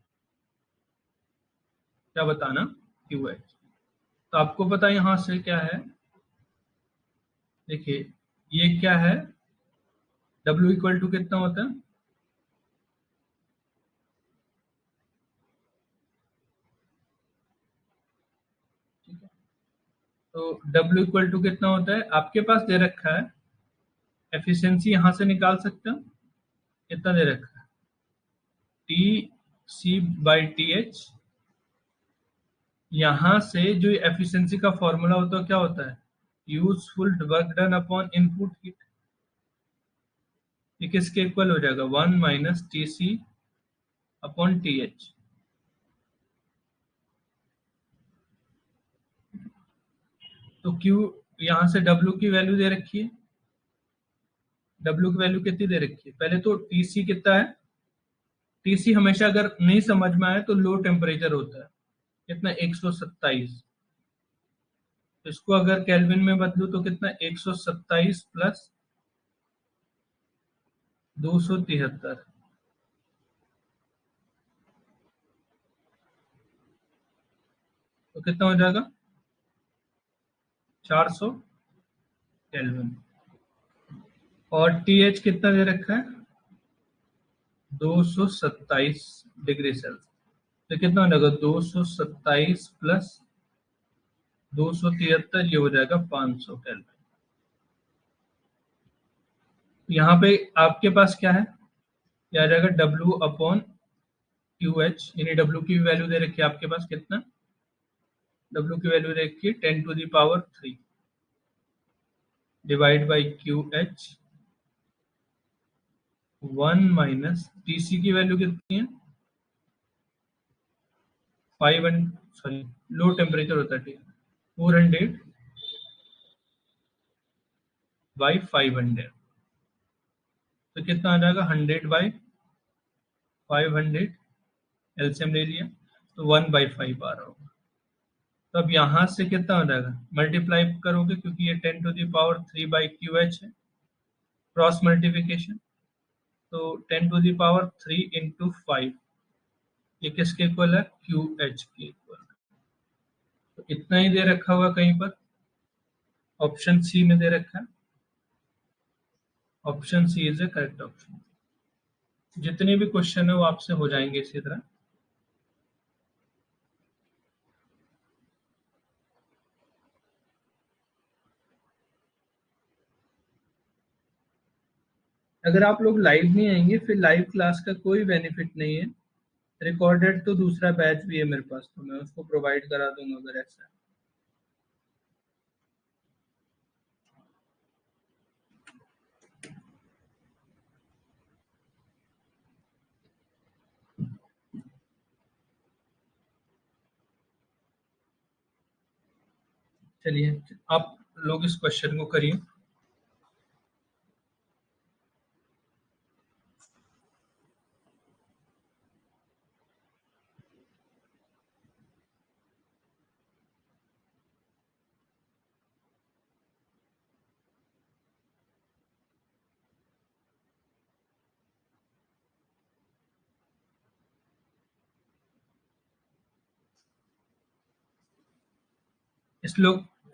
क्या बताना? Q H. तो आपको पता है यहाँ से क्या है, देखिए ये क्या है, W इक्वल टू कितना होता है? ठीक है, तो W इक्वल टू कितना होता है आपके पास दे रखा है, एफिशिएंसी यहां से निकाल सकते हो, कितना दे रखा है, T C by T H. यहां से जो एफिशिएंसी का फॉर्मूला होता है क्या होता है, useful work done upon input heat. ये किसके इक्वल हो जाएगा, 1 - T C upon T H. तो क्यू, यहां से डब्ल्यू की वैल्यू दे रखी है, डब्ल्यू की वैल्यू कितनी दे रखी है, पहले तो टीसी कितना है, टीसी हमेशा अगर नहीं समझ में आए तो लो टेम्परेचर होता है, कितना, 127। इसको अगर केल्विन में बदलू तो कितना, 127 प्लस 273, तो कितना हो जाएगा, 400 केल्विन। और टी एच कितना दे रखा है, 227 डिग्री सेल्सियस। तो कितना हो जाएगा, 227 प्लस 273, ये हो जाएगा 500 केल्विन। यहाँ पे आपके पास क्या है, ये आ जाएगा डब्ल्यू अपॉन क्यू एच, यानी डब्ल्यू की वैल्यू दे रखी है आपके पास कितना, डब्ल्यू की वैल्यू दे रखी है 10⁻³ divide by Q H, 1 - T C की वैल्यू कितनी है, 500, सॉरी लो टेम्परेचर होता है, ठीक है, 400/500, तो कितना आ जाएगा, 100/500, एलसीएम ले लिया तो 1/5 आ रहा होगा। तो अब यहाँ से कितना हो जाएगा, मल्टीप्लाई करोगे क्योंकि ये 10⁻³ है, क्रॉस मल्टीप्लिकेशन, तो 10⁻³ इंटू 5, ये किसके इक्वल है, क्यू एच के इक्वल। तो इतना ही दे रखा होगा कहीं पर, ऑप्शन सी में दे रखा है, option C is a correct option. जितने भी क्वेश्चन है वो आपसे हो जाएंगे इसी तरह। अगर आप लोग लाइव नहीं आएंगे फिर लाइव क्लास का कोई बेनिफिट नहीं है। रिकॉर्डेड तो दूसरा बैच भी है मेरे पास, तो मैं उसको प्रोवाइड करा दूंगा अगर ऐसा है। चलिए, आप लोग इस क्वेश्चन को करिए।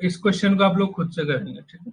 इस क्वेश्चन को आप लोग खुद से करेंगे, ठीक है।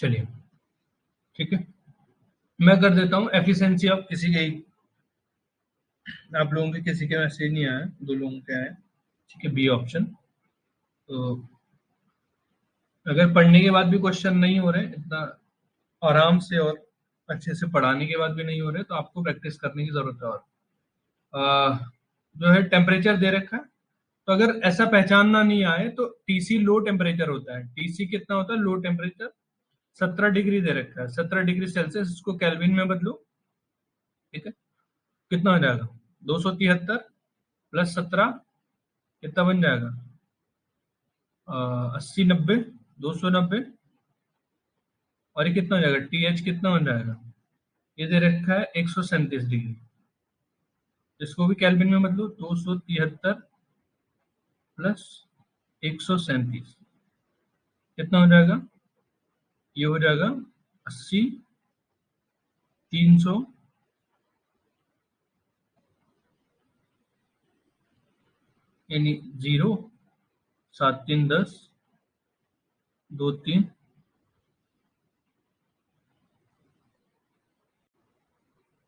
चलिए, ठीक है, मैं कर देता हूँ एफिशिएंसी ऑफ किसी के, आप लोगों के किसी के मैसेज नहीं आया, दो लोगों के आए, ठीक है, बी ऑप्शन। तो अगर पढ़ने के बाद भी क्वेश्चन नहीं हो रहे इतना आराम से और अच्छे से पढ़ाने के बाद भी नहीं हो रहे, तो आपको प्रैक्टिस करने की जरूरत है। और अ, जो है टेम्परेचर दे रखा है, तो अगर ऐसा पहचानना नहीं आए तो टीसी लो टेम्परेचर होता है। टीसी कितना होता है लो टेम्परेचर? 17 डिग्री दे रखा है, 17 डिग्री सेल्सियस, इसको केल्विन में बदलो, ठीक है, कितना हो जाएगा? 273 प्लस 17 कितना बन जाएगा? 80 90, 290, और ये कितना हो जाएगा? टीएच कितना हो जाएगा? ये दे रखा है 137 डिग्री, इसको भी केल्विन में बदलो, 273 प्लस 137 कितना हो जाएगा? ये हो जाएगा 80, 300, यानी 0, 7 3 10, 2 3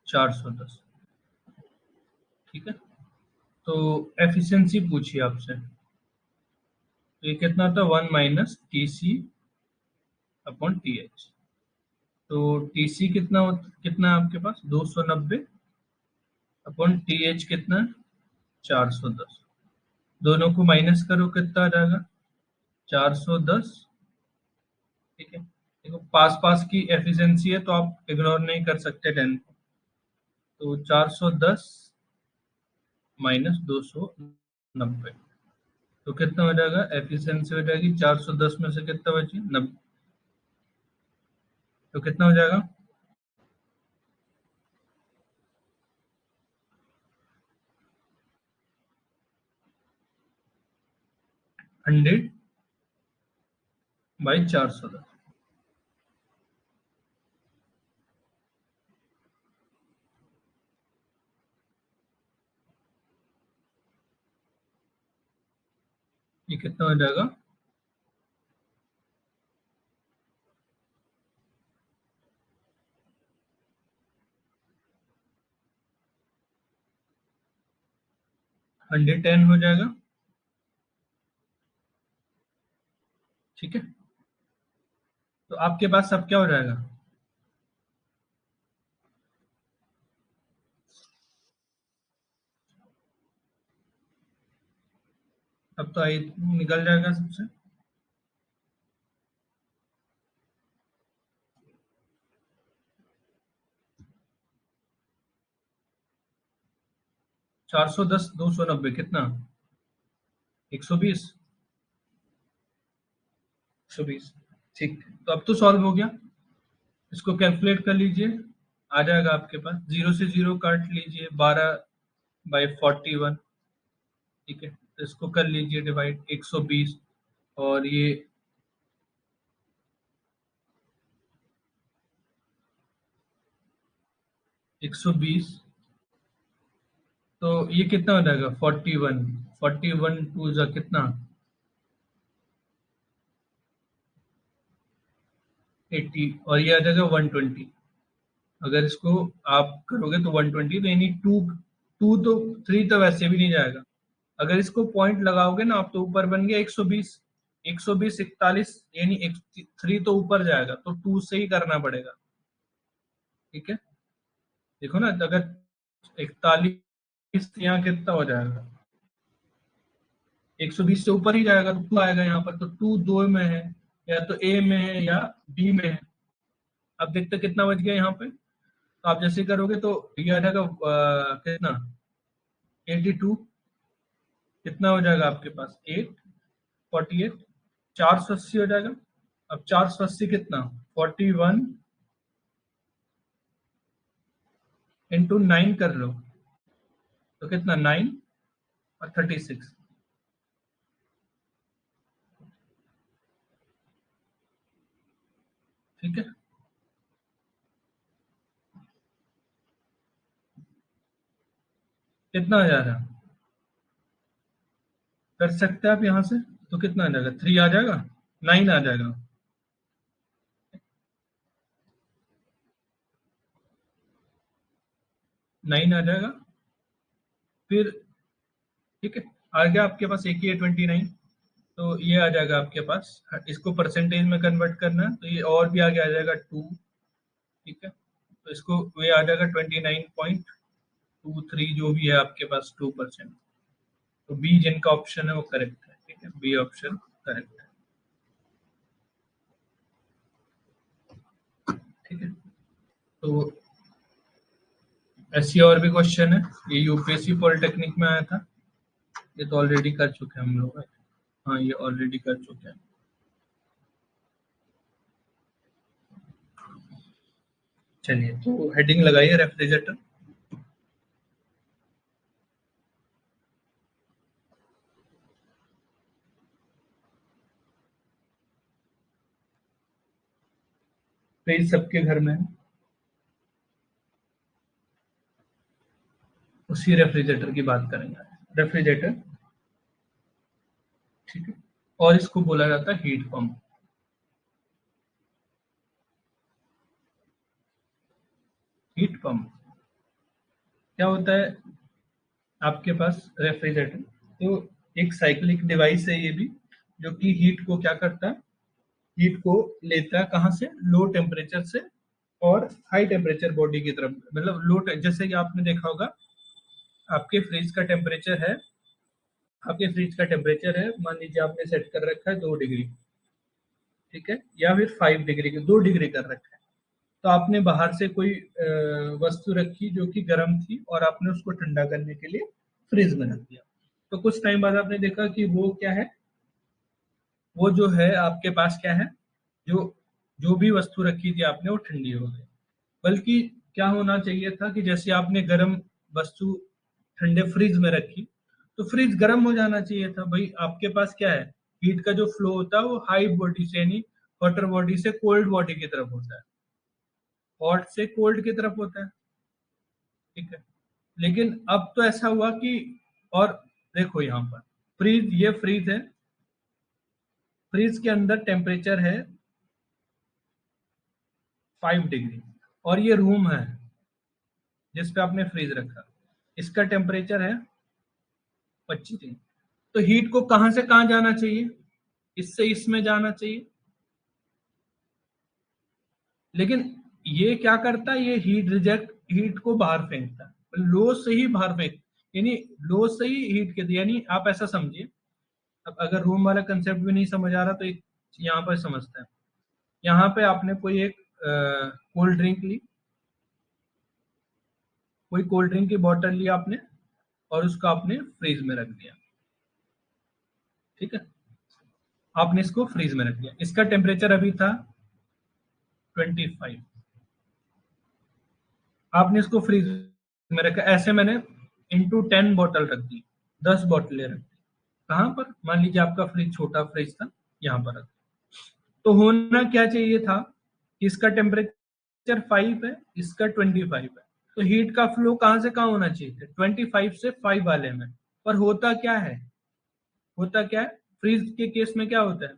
410, ठीक है। तो एफिशिएंसी पूछिए आपसे, तो ये कितना था? 1 - T C upon T H. तो टी सी कितना है आपके पास? 290 अपॉन टी एच कितना है? 410। दोनों को माइनस करो, कितना आ जाएगा? 410, ठीक है। देखो पास पास की एफिशिएंसी है तो आप इग्नोर नहीं कर सकते 10 को। तो 410 -290, तो कितना हो जाएगा? एफिशिएंसी हो जाएगी 410 में से कितना बची? 90, तो कितना हो जाएगा? 100/410। ये कितना हो जाएगा? (110) हो जाएगा, ठीक है। तो आपके पास अब क्या हो जाएगा? अब तो आई निकल जाएगा सबसे। 410 290 कितना? 120, 120, ठीक। तो अब तो सॉल्व हो गया, इसको कैलकुलेट कर लीजिए। आ जाएगा आपके पास, 0 से 0 काट लीजिए, 12/41, ठीक है। तो इसको कर लीजिए डिवाइड, 120, और ये 120, तो ये कितना हो जाएगा? 41, 41 टू जा कितना? 80, और ये आ जाएगा 120। अगर इसको आप करोगे तो 120, तो यानी टू, टू तो, थ्री तो वैसे भी नहीं जाएगा। अगर इसको पॉइंट लगाओगे ना आप, तो ऊपर बन गया 120, 120 41, यानी थ्री तो ऊपर जाएगा, तो टू से ही करना पड़ेगा, ठीक है। देखो ना, अगर 41, यहाँ कितना हो जाएगा? 120 से ऊपर ही जाएगा, तो टू आएगा यहाँ पर, तो टू दो में है, या तो ए में है या बी में है। अब देखते हैं कितना बच गया यहाँ पे। तो आप जैसे करोगे तो ये आ जाएगा कितना? 82, कितना हो जाएगा आपके पास? 8 48, 480 हो जाएगा। अब 480 कितना? 41 इंटू 9 कर लो, तो कितना? 9 और 36, ठीक है। कितना आ जा रहा है? कर सकते हैं आप यहाँ से, तो कितना आ जाएगा? 3 आ जाएगा, 9 आ जाएगा, 9 आ जाएगा। फिर ठीक है, आ गया आपके पास एक ही है 29, तो ये आ जाएगा आपके पास। इसको परसेंटेज में कन्वर्ट करना है तो ये और भी आगे आ जाएगा 2। ठीक है, तो इसको ये आ जाएगा 29.23 जो भी है आपके पास 2%। तो बी जिनका ऑप्शन है वो करेक्ट है। ठीक है, बी ऑप्शन करेक्ट है। ठीक है, तो ऐसी और भी क्वेश्चन है, ये यूपीएससी पॉलिटेक्निक में आया था, ये तो ऑलरेडी कर चुके हैं हम लोग। हाँ, ये ऑलरेडी कर चुके हैं। चलिए, तो हेडिंग लगाइए रेफ्रिजरेटर। फ्रिज सबके घर में है, उसी रेफ्रिजरेटर की बात करेंगे, रेफ्रिजरेटर। ठीक है, और इसको बोला जाता है हीट पंप। हीट पंप क्या होता है आपके पास रेफ्रिजरेटर, तो एक साइक्लिक डिवाइस है ये भी, जो कि हीट को क्या करता है, हीट को लेता है कहाँ से, लो टेम्परेचर से और हाई टेम्परेचर बॉडी की तरफ। मतलब जैसे कि आपने देखा होगा, आपके फ्रिज का टेम्परेचर है, आपके फ्रिज का टेम्परेचर है, मान लीजिए आपने सेट कर रखा है 2 डिग्री। ठीक है, या फिर 5 डिग्री, 2 डिग्री कर रखा है। तो आपने बाहर से कोई वस्तु रखी जो कि गर्म थी और आपने उसको ठंडा करने के लिए फ्रिज में रख दिया। तो कुछ टाइम बाद आपने देखा कि वो क्या है, वो जो है आपके पास क्या है, जो जो भी वस्तु रखी थी आपने वो ठंडी हो गई। बल्कि क्या होना चाहिए था कि जैसे आपने गर्म वस्तु ठंडे फ्रिज में रखी, तो फ्रिज गर्म हो जाना चाहिए था। भाई आपके पास क्या है, हीट का जो फ्लो होता है वो हाई बॉडी से यानी हॉटर बॉडी से कोल्ड बॉडी की तरफ होता है, हॉट से कोल्ड की तरफ होता है। ठीक है, लेकिन अब तो ऐसा हुआ कि, और देखो यहाँ पर फ्रीज, ये फ्रीज है, फ्रीज के अंदर टेम्परेचर है 5 डिग्री, और ये रूम है जिस पे आपने फ्रीज रखा, इसका टेम्परेचर है 25 डिग्री। तो हीट को कहां से कहां जाना चाहिए, इससे इसमें जाना चाहिए। लेकिन ये क्या करता है, ये हीट रिजेक्ट, हीट को बाहर फेंकता है, लो से ही बाहर फेंक, यानी लो से ही हीट के, यानी आप ऐसा समझिए। अब अगर रूम वाला कंसेप्ट भी नहीं समझ आ रहा तो एक यहाँ पर समझते हैं। यहाँ पे आपने कोई एक कोल्ड ड्रिंक ली, कोई कोल्ड ड्रिंक की बोतल ली आपने, और उसको आपने फ्रीज में रख दिया। ठीक है, आपने इसको फ्रीज में रख दिया, इसका टेम्परेचर अभी था 25। आपने इसको फ्रीज में रखा, ऐसे मैंने × 10 बोतल रख दी, 10 बोतलें रख दी। कहाँ पर, मान लीजिए आपका फ्रिज छोटा फ्रिज था, यहाँ पर रख। तो होना क्या चाहिए था कि इसका टेम्परेचर 5 है, इसका 25 है, तो हीट का फ्लो कहाँ से कहाँ होना चाहिए था, 25 से 5 वाले में। पर होता क्या है, होता क्या है, फ्रीज के केस में क्या होता है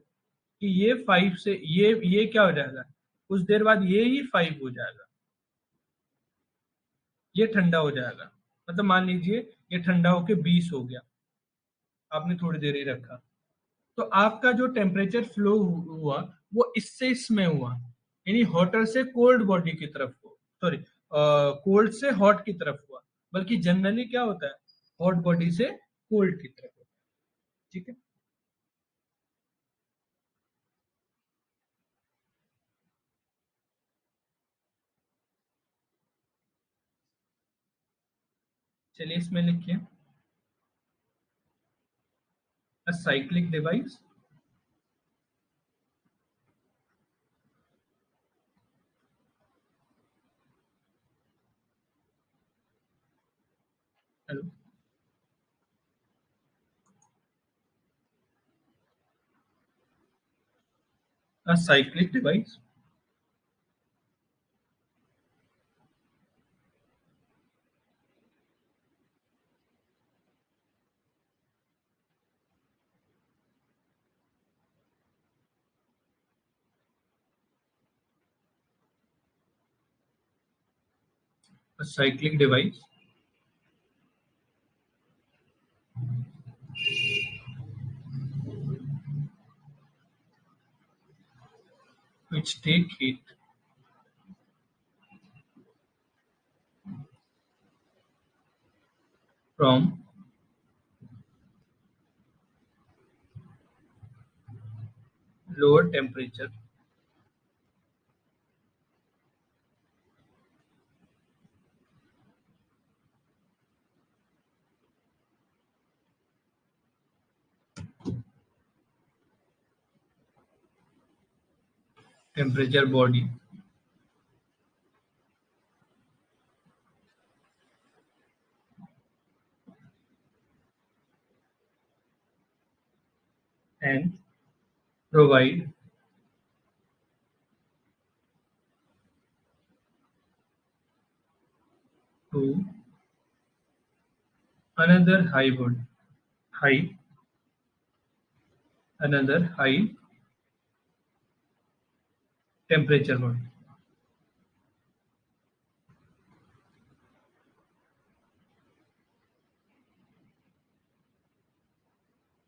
कि ये 5 से ये क्या हो जाएगा, कुछ देर बाद ये ही 5 हो जाएगा, ये ठंडा हो जाएगा। मतलब मान लीजिए ये ठंडा होके 20 हो गया, आपने थोड़ी देर ही रखा, तो आपका जो टेम्परेचर फ्लो हुआ वो इससे इसमें हुआ, यानी हॉटर से कोल्ड बॉडी की तरफ हो, सॉरी, कोल्ड से हॉट की तरफ हुआ। बल्कि जनरली क्या होता है, हॉट बॉडी से कोल्ड की तरफ होता है। ठीक है, चलिए इसमें लिखिए, a cyclic device hello, a cyclic device, a cyclic device which take heat from lower temperature body and provide to another high another high temperature body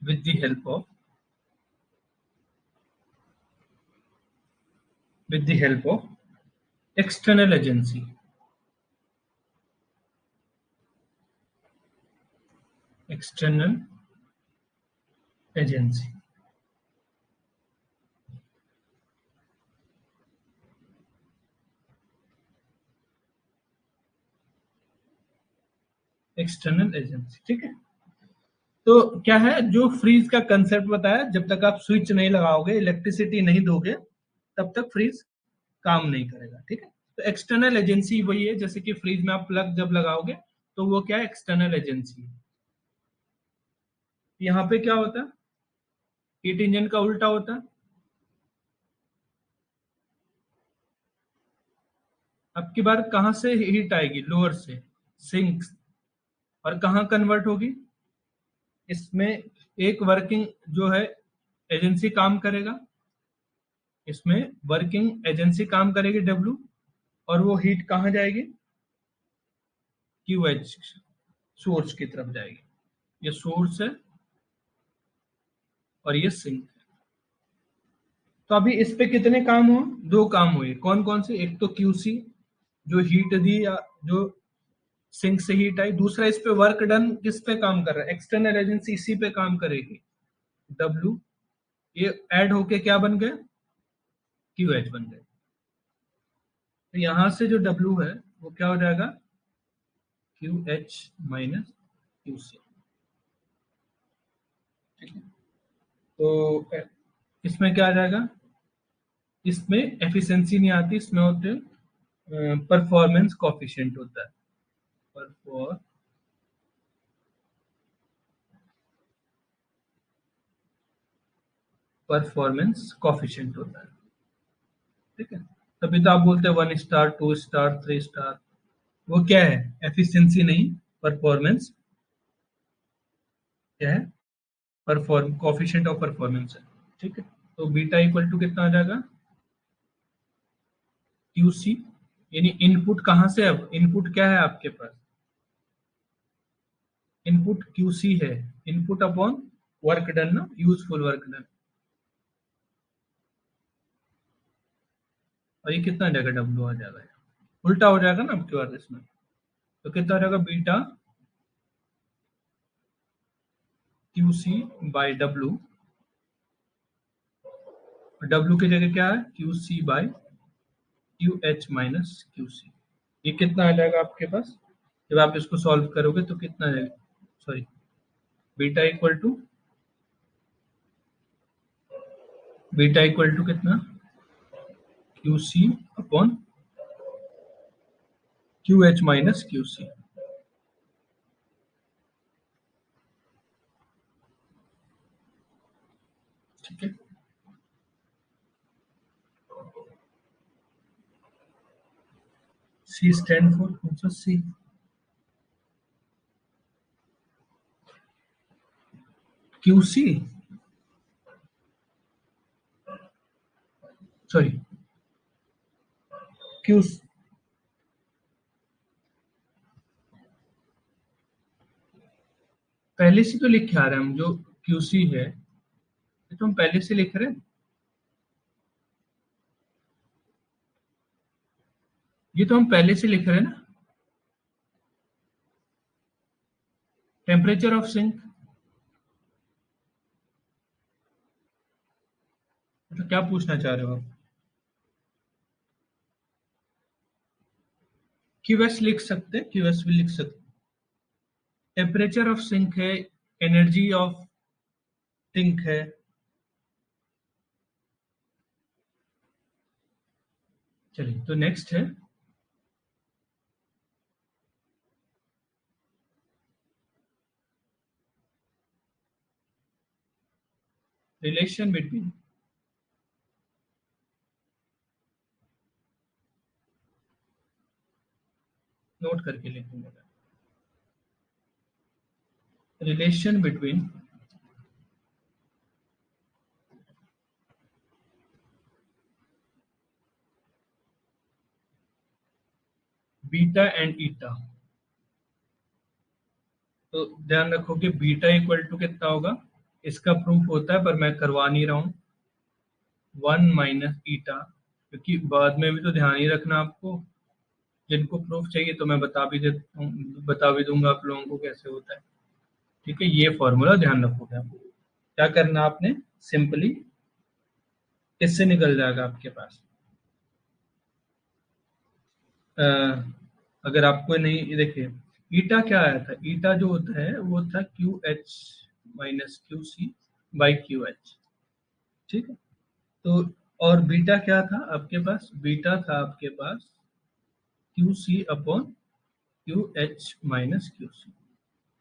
with the help of external agency. External agency. External agency, ठीक है। तो क्या है, जो freeze का concept बताया, जब तक आप स्विच नहीं लगाओगे, इलेक्ट्रिसिटी नहीं दोगे, तब तक फ्रीज काम नहीं करेगा, ठीक है। तो एक्सटर्नल एजेंसी वही है, जैसे कि फ्रीज में आप प्लग जब लगाओगे तो वो क्या है, एक्सटर्नल एजेंसी है। यहाँ पे क्या होता है, हीट इंजन का उल्टा होता है। अब की बार कहां से हीट आएगी, लोअर से, सिंक, और कहाँ कन्वर्ट होगी, इसमें एक वर्किंग जो है एजेंसी काम करेगा, इसमें वर्किंग एजेंसी काम करेगी डब्ल्यू, और वो हीट कहाँ जाएगी, क्यू एच, सोर्स की तरफ जाएगी। ये सोर्स है और ये सिंक है। तो अभी इस पे कितने काम हुए, दो काम हुए, कौन कौन से, एक तो क्यूसी जो हीट दी या जो सिंक से हीट आई, दूसरा इस पे वर्क डन किस पे काम कर रहा है, एक्सटर्नल एजेंसी इसी पे काम करेगी, डब्ल्यू। ये ऐड होके क्या बन गए, क्यू एच बन गए। तो यहां से जो डब्ल्यू है वो क्या हो जाएगा, Q H minus Q C, ठीक है। तो इसमें क्या आ जाएगा, इसमें एफिशिएंसी नहीं आती, इसमें होते परफॉर्मेंस कोफिशिएंट होता है, परफॉर्मेंस कोफिशिएंट होता है, ठीक है। तभी तो आप बोलते हैं 1 स्टार, 2 स्टार, 3 स्टार। वो क्या है, एफिशिएंसी नहीं, परफॉर्मेंस क्या है, परफॉर्म कोफिशिएंट ऑफ परफॉर्मेंस है, ठीक है। तो बीटा इक्वल टू कितना आ जाएगा, क्यू सी, यानी इनपुट कहां से, अब इनपुट क्या है आपके पास, इनपुट क्यू सी है, इनपुट अपॉन वर्क डन ना, यूजफुल वर्क डन, और ये कितना आ जाएगा, डब्ल्यू आ जाएगा, उल्टा हो जाएगा ना आपके पास इसमें। तो कितना आ जाएगा, beta Q C by W, W की जगह क्या है, Q C by Q H minus Q C. ये कितना आ जाएगा आपके पास, जब आप इसको सॉल्व करोगे तो कितना आ जाएगा, sorry, beta equal to, beta equal to कितना, Q C upon Q H minus Q C, ठीक है। सी स्टैंड फॉर कौन सा, C, Q C, sorry, Q, पहले से तो लिख के आ रहे हैं हम, जो क्यूसी है ये तो हम पहले से लिख रहे हैं। ये तो हम पहले से लिख रहे हैं ना, टेम्परेचर ऑफ सिंक। तो क्या पूछना चाह रहे हो आप? क्यूएस लिख सकते, क्यूएस भी लिख सकते। टेम्परेचर ऑफ सिंक है, एनर्जी ऑफ सिंक है। चलिए, तो नेक्स्ट है रिलेशन बिटवीन नोट करके लिखेंगे, रिलेशन बिटवीन बीटा एंड ईटा। तो ध्यान रखो कि बीटा इक्वल टू कितना होगा, इसका प्रूफ होता है पर मैं करवा नहीं रहा हूं, 1 - ईटा, क्योंकि बाद में भी तो ध्यान ही रखना आपको। जिनको प्रूफ चाहिए तो मैं बता भी देता हूँ, बता भी दूंगा आप लोगों को कैसे होता है। ठीक है, ये फॉर्मूला ध्यान रखोगे आप। क्या करना आपने, सिंपली इससे निकल जाएगा आपके पास। अ, अगर आपको नहीं, देखिए ईटा क्या आया था, ईटा जो होता है वो था QH - QC/QH। ठीक है, तो और बीटा क्या था आपके पास, बीटा था आपके पास QC/QH - QC।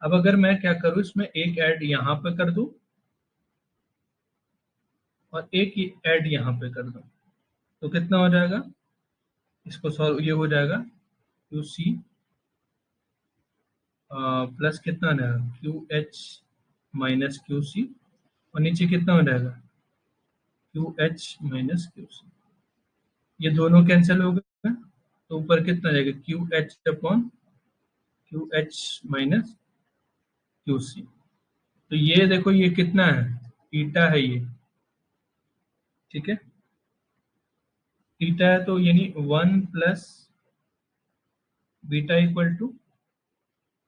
अब अगर मैं क्या करूं, इसमें एक ऐड यहाँ पे कर दूं और एक ऐड यहाँ पे कर दूं, तो कितना हो जाएगा, इसको सॉल्व, ये हो जाएगा QC प्लस कितना हो जाएगा QH - QC, और नीचे कितना हो जाएगा QH - QC। ये दोनों कैंसिल हो गए, तो ऊपर कितना जाएगा QH/QH - QC। तो ये देखो ये कितना है, ईटा है ये। ठीक है, ईटा है तो यानी 1 + बीटा इक्वल टू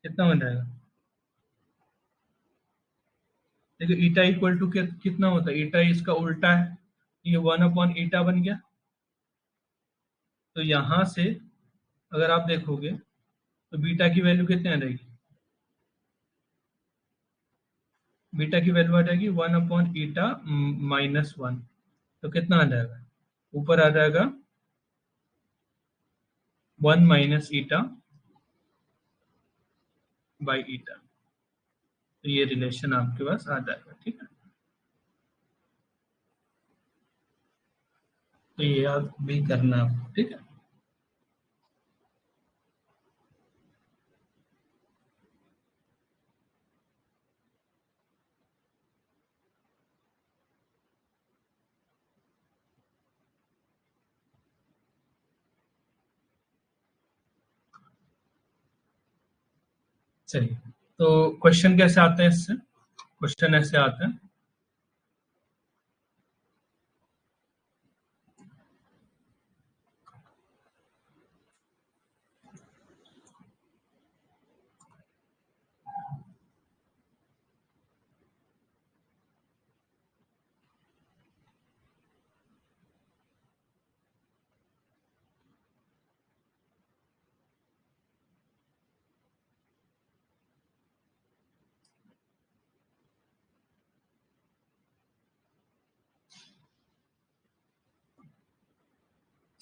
कितना हो जाएगा। देखो ईटा इक्वल टू कितना होता है, ईटा इसका उल्टा है, ये 1/ईटा बन गया। तो यहाँ से अगर आप देखोगे तो बीटा की वैल्यू कितनी आ जाएगी, बीटा की वैल्यू आ जाएगी 1/ईटा - 1। तो कितना आ जाएगा, ऊपर आ जाएगा 1 - ईटा/ईटा। तो ये रिलेशन आपके पास आ जाएगा। ठीक है, तो ये आप भी करना आपको। ठीक है, चलिए, तो क्वेश्चन कैसे आते हैं इससे, क्वेश्चन ऐसे आते हैं।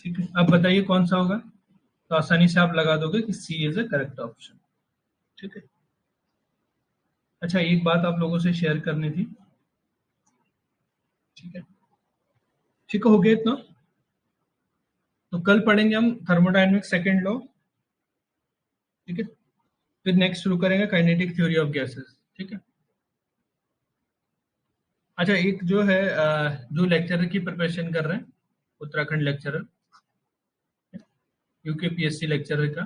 ठीक है, अब बताइए कौन सा होगा, तो आसानी से आप लगा दोगे कि सी इज अ करेक्ट ऑप्शन। ठीक है, अच्छा एक बात आप लोगों से शेयर करनी थी। ठीक है, ठीक हो गया इतना। तो कल पढ़ेंगे हम थर्मोडायनेमिक सेकेंड लॉ। ठीक है, फिर नेक्स्ट शुरू करेंगे काइनेटिक थ्योरी ऑफ गैसेस। ठीक है, अच्छा एक जो है जो लेक्चरर की प्रिपरेशन कर रहे हैं, उत्तराखंड लेक्चरर, यूकेपीएससी लेक्चरर का,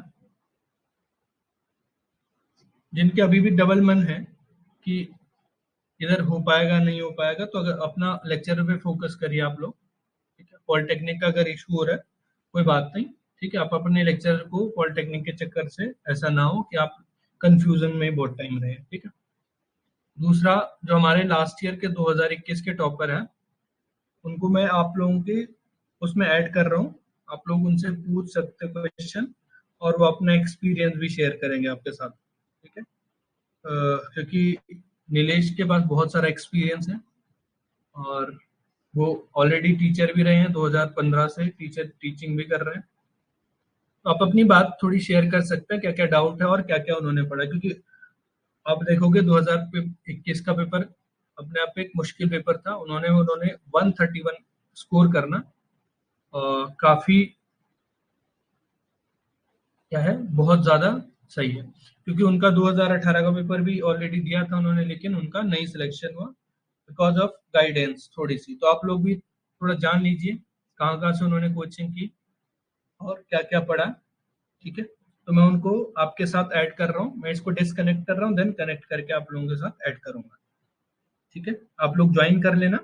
जिनके अभी भी डबल मन है कि इधर हो पाएगा नहीं हो पाएगा, तो अगर अपना लेक्चरर पे फोकस करिए आप लोग। ठीक है, पॉलिटेक्निक का अगर इशू हो रहा है कोई बात नहीं। ठीक है, आप अपने लेक्चर को पॉलिटेक्निक के चक्कर से ऐसा ना हो कि आप कंफ्यूजन में बहुत टाइम रहे, ठीक है। दूसरा, जो हमारे लास्ट ईयर के 2021 के टॉपर हैं, उनको मैं आप लोगों के उसमें ऐड कर रहा हूँ। आप लोग उनसे पूछ सकते हो क्वेश्चन, और वो अपना एक्सपीरियंस भी शेयर करेंगे आपके साथ, ठीक है। क्योंकि नीलेश के पास बहुत सारा एक्सपीरियंस है, और वो ऑलरेडी टीचर भी रहे हैं, 2015 से टीचर टीचिंग भी कर रहे हैं। तो आप अपनी बात थोड़ी शेयर कर सकते हैं, क्या क्या डाउट है और क्या क्या उन्होंने पढ़ा, क्योंकि आप देखोगे 2021 का पेपर अपने आप में एक मुश्किल पेपर था। उन्होंने उन्होंने 131 स्कोर करना काफी क्या है, बहुत ज्यादा सही है, क्योंकि उनका 2018 का पेपर भी ऑलरेडी दिया था उन्होंने, लेकिन उनका नई सिलेक्शन हुआ बिकॉज ऑफ गाइडेंस थोड़ी सी। तो आप लोग भी थोड़ा जान लीजिए कहाँ कहाँ से उन्होंने कोचिंग की और क्या क्या पढ़ा, ठीक है। तो मैं उनको आपके साथ ऐड कर रहा हूँ, मैं इसको डिसकनेक्ट कर रहा हूँ, देन कनेक्ट करके आप लोगों के साथ ऐड करूंगा, ठीक है। आप लोग ज्वाइन कर लेना।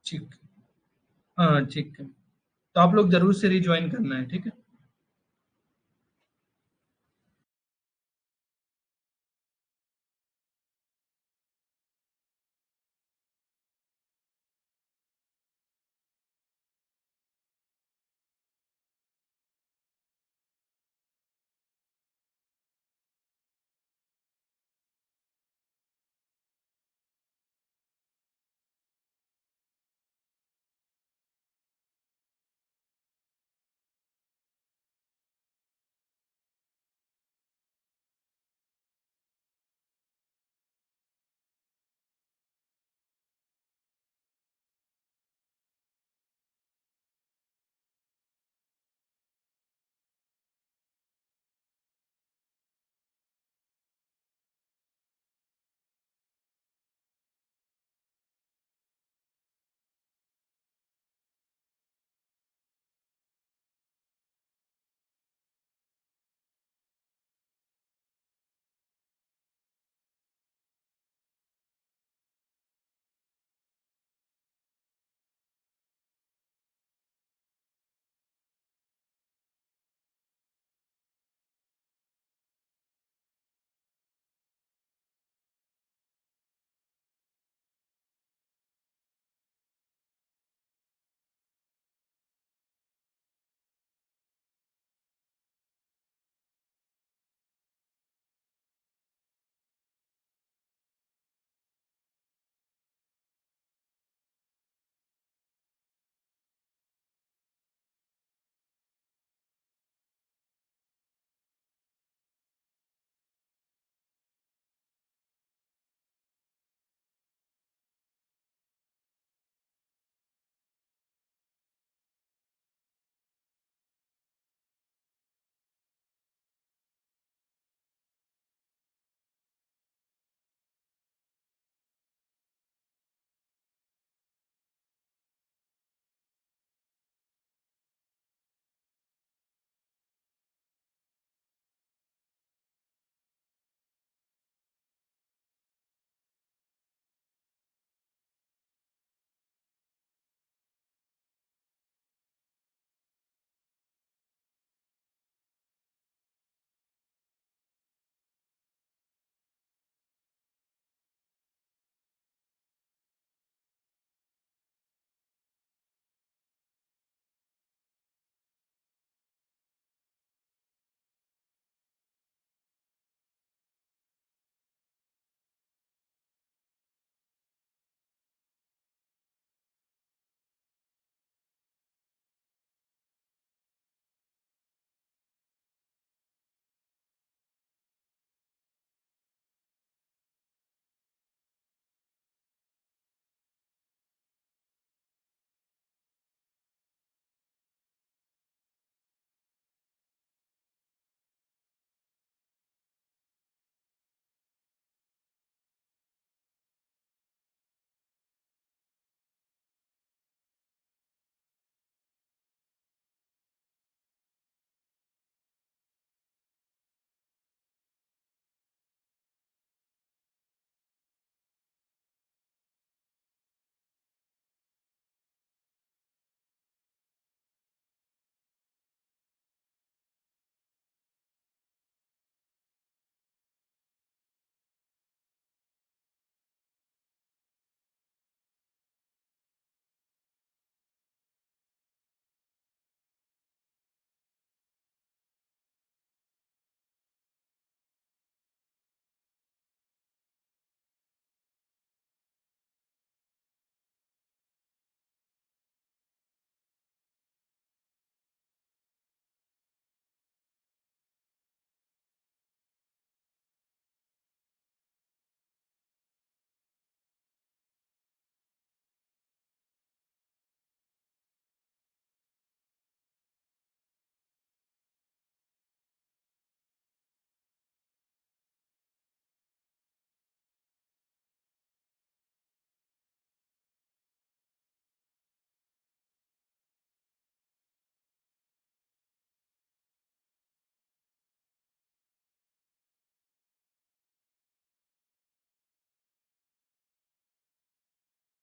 ठीक, हाँ ठीक है, तो आप लोग जरूर से रिज्वाइन करना है, ठीक है।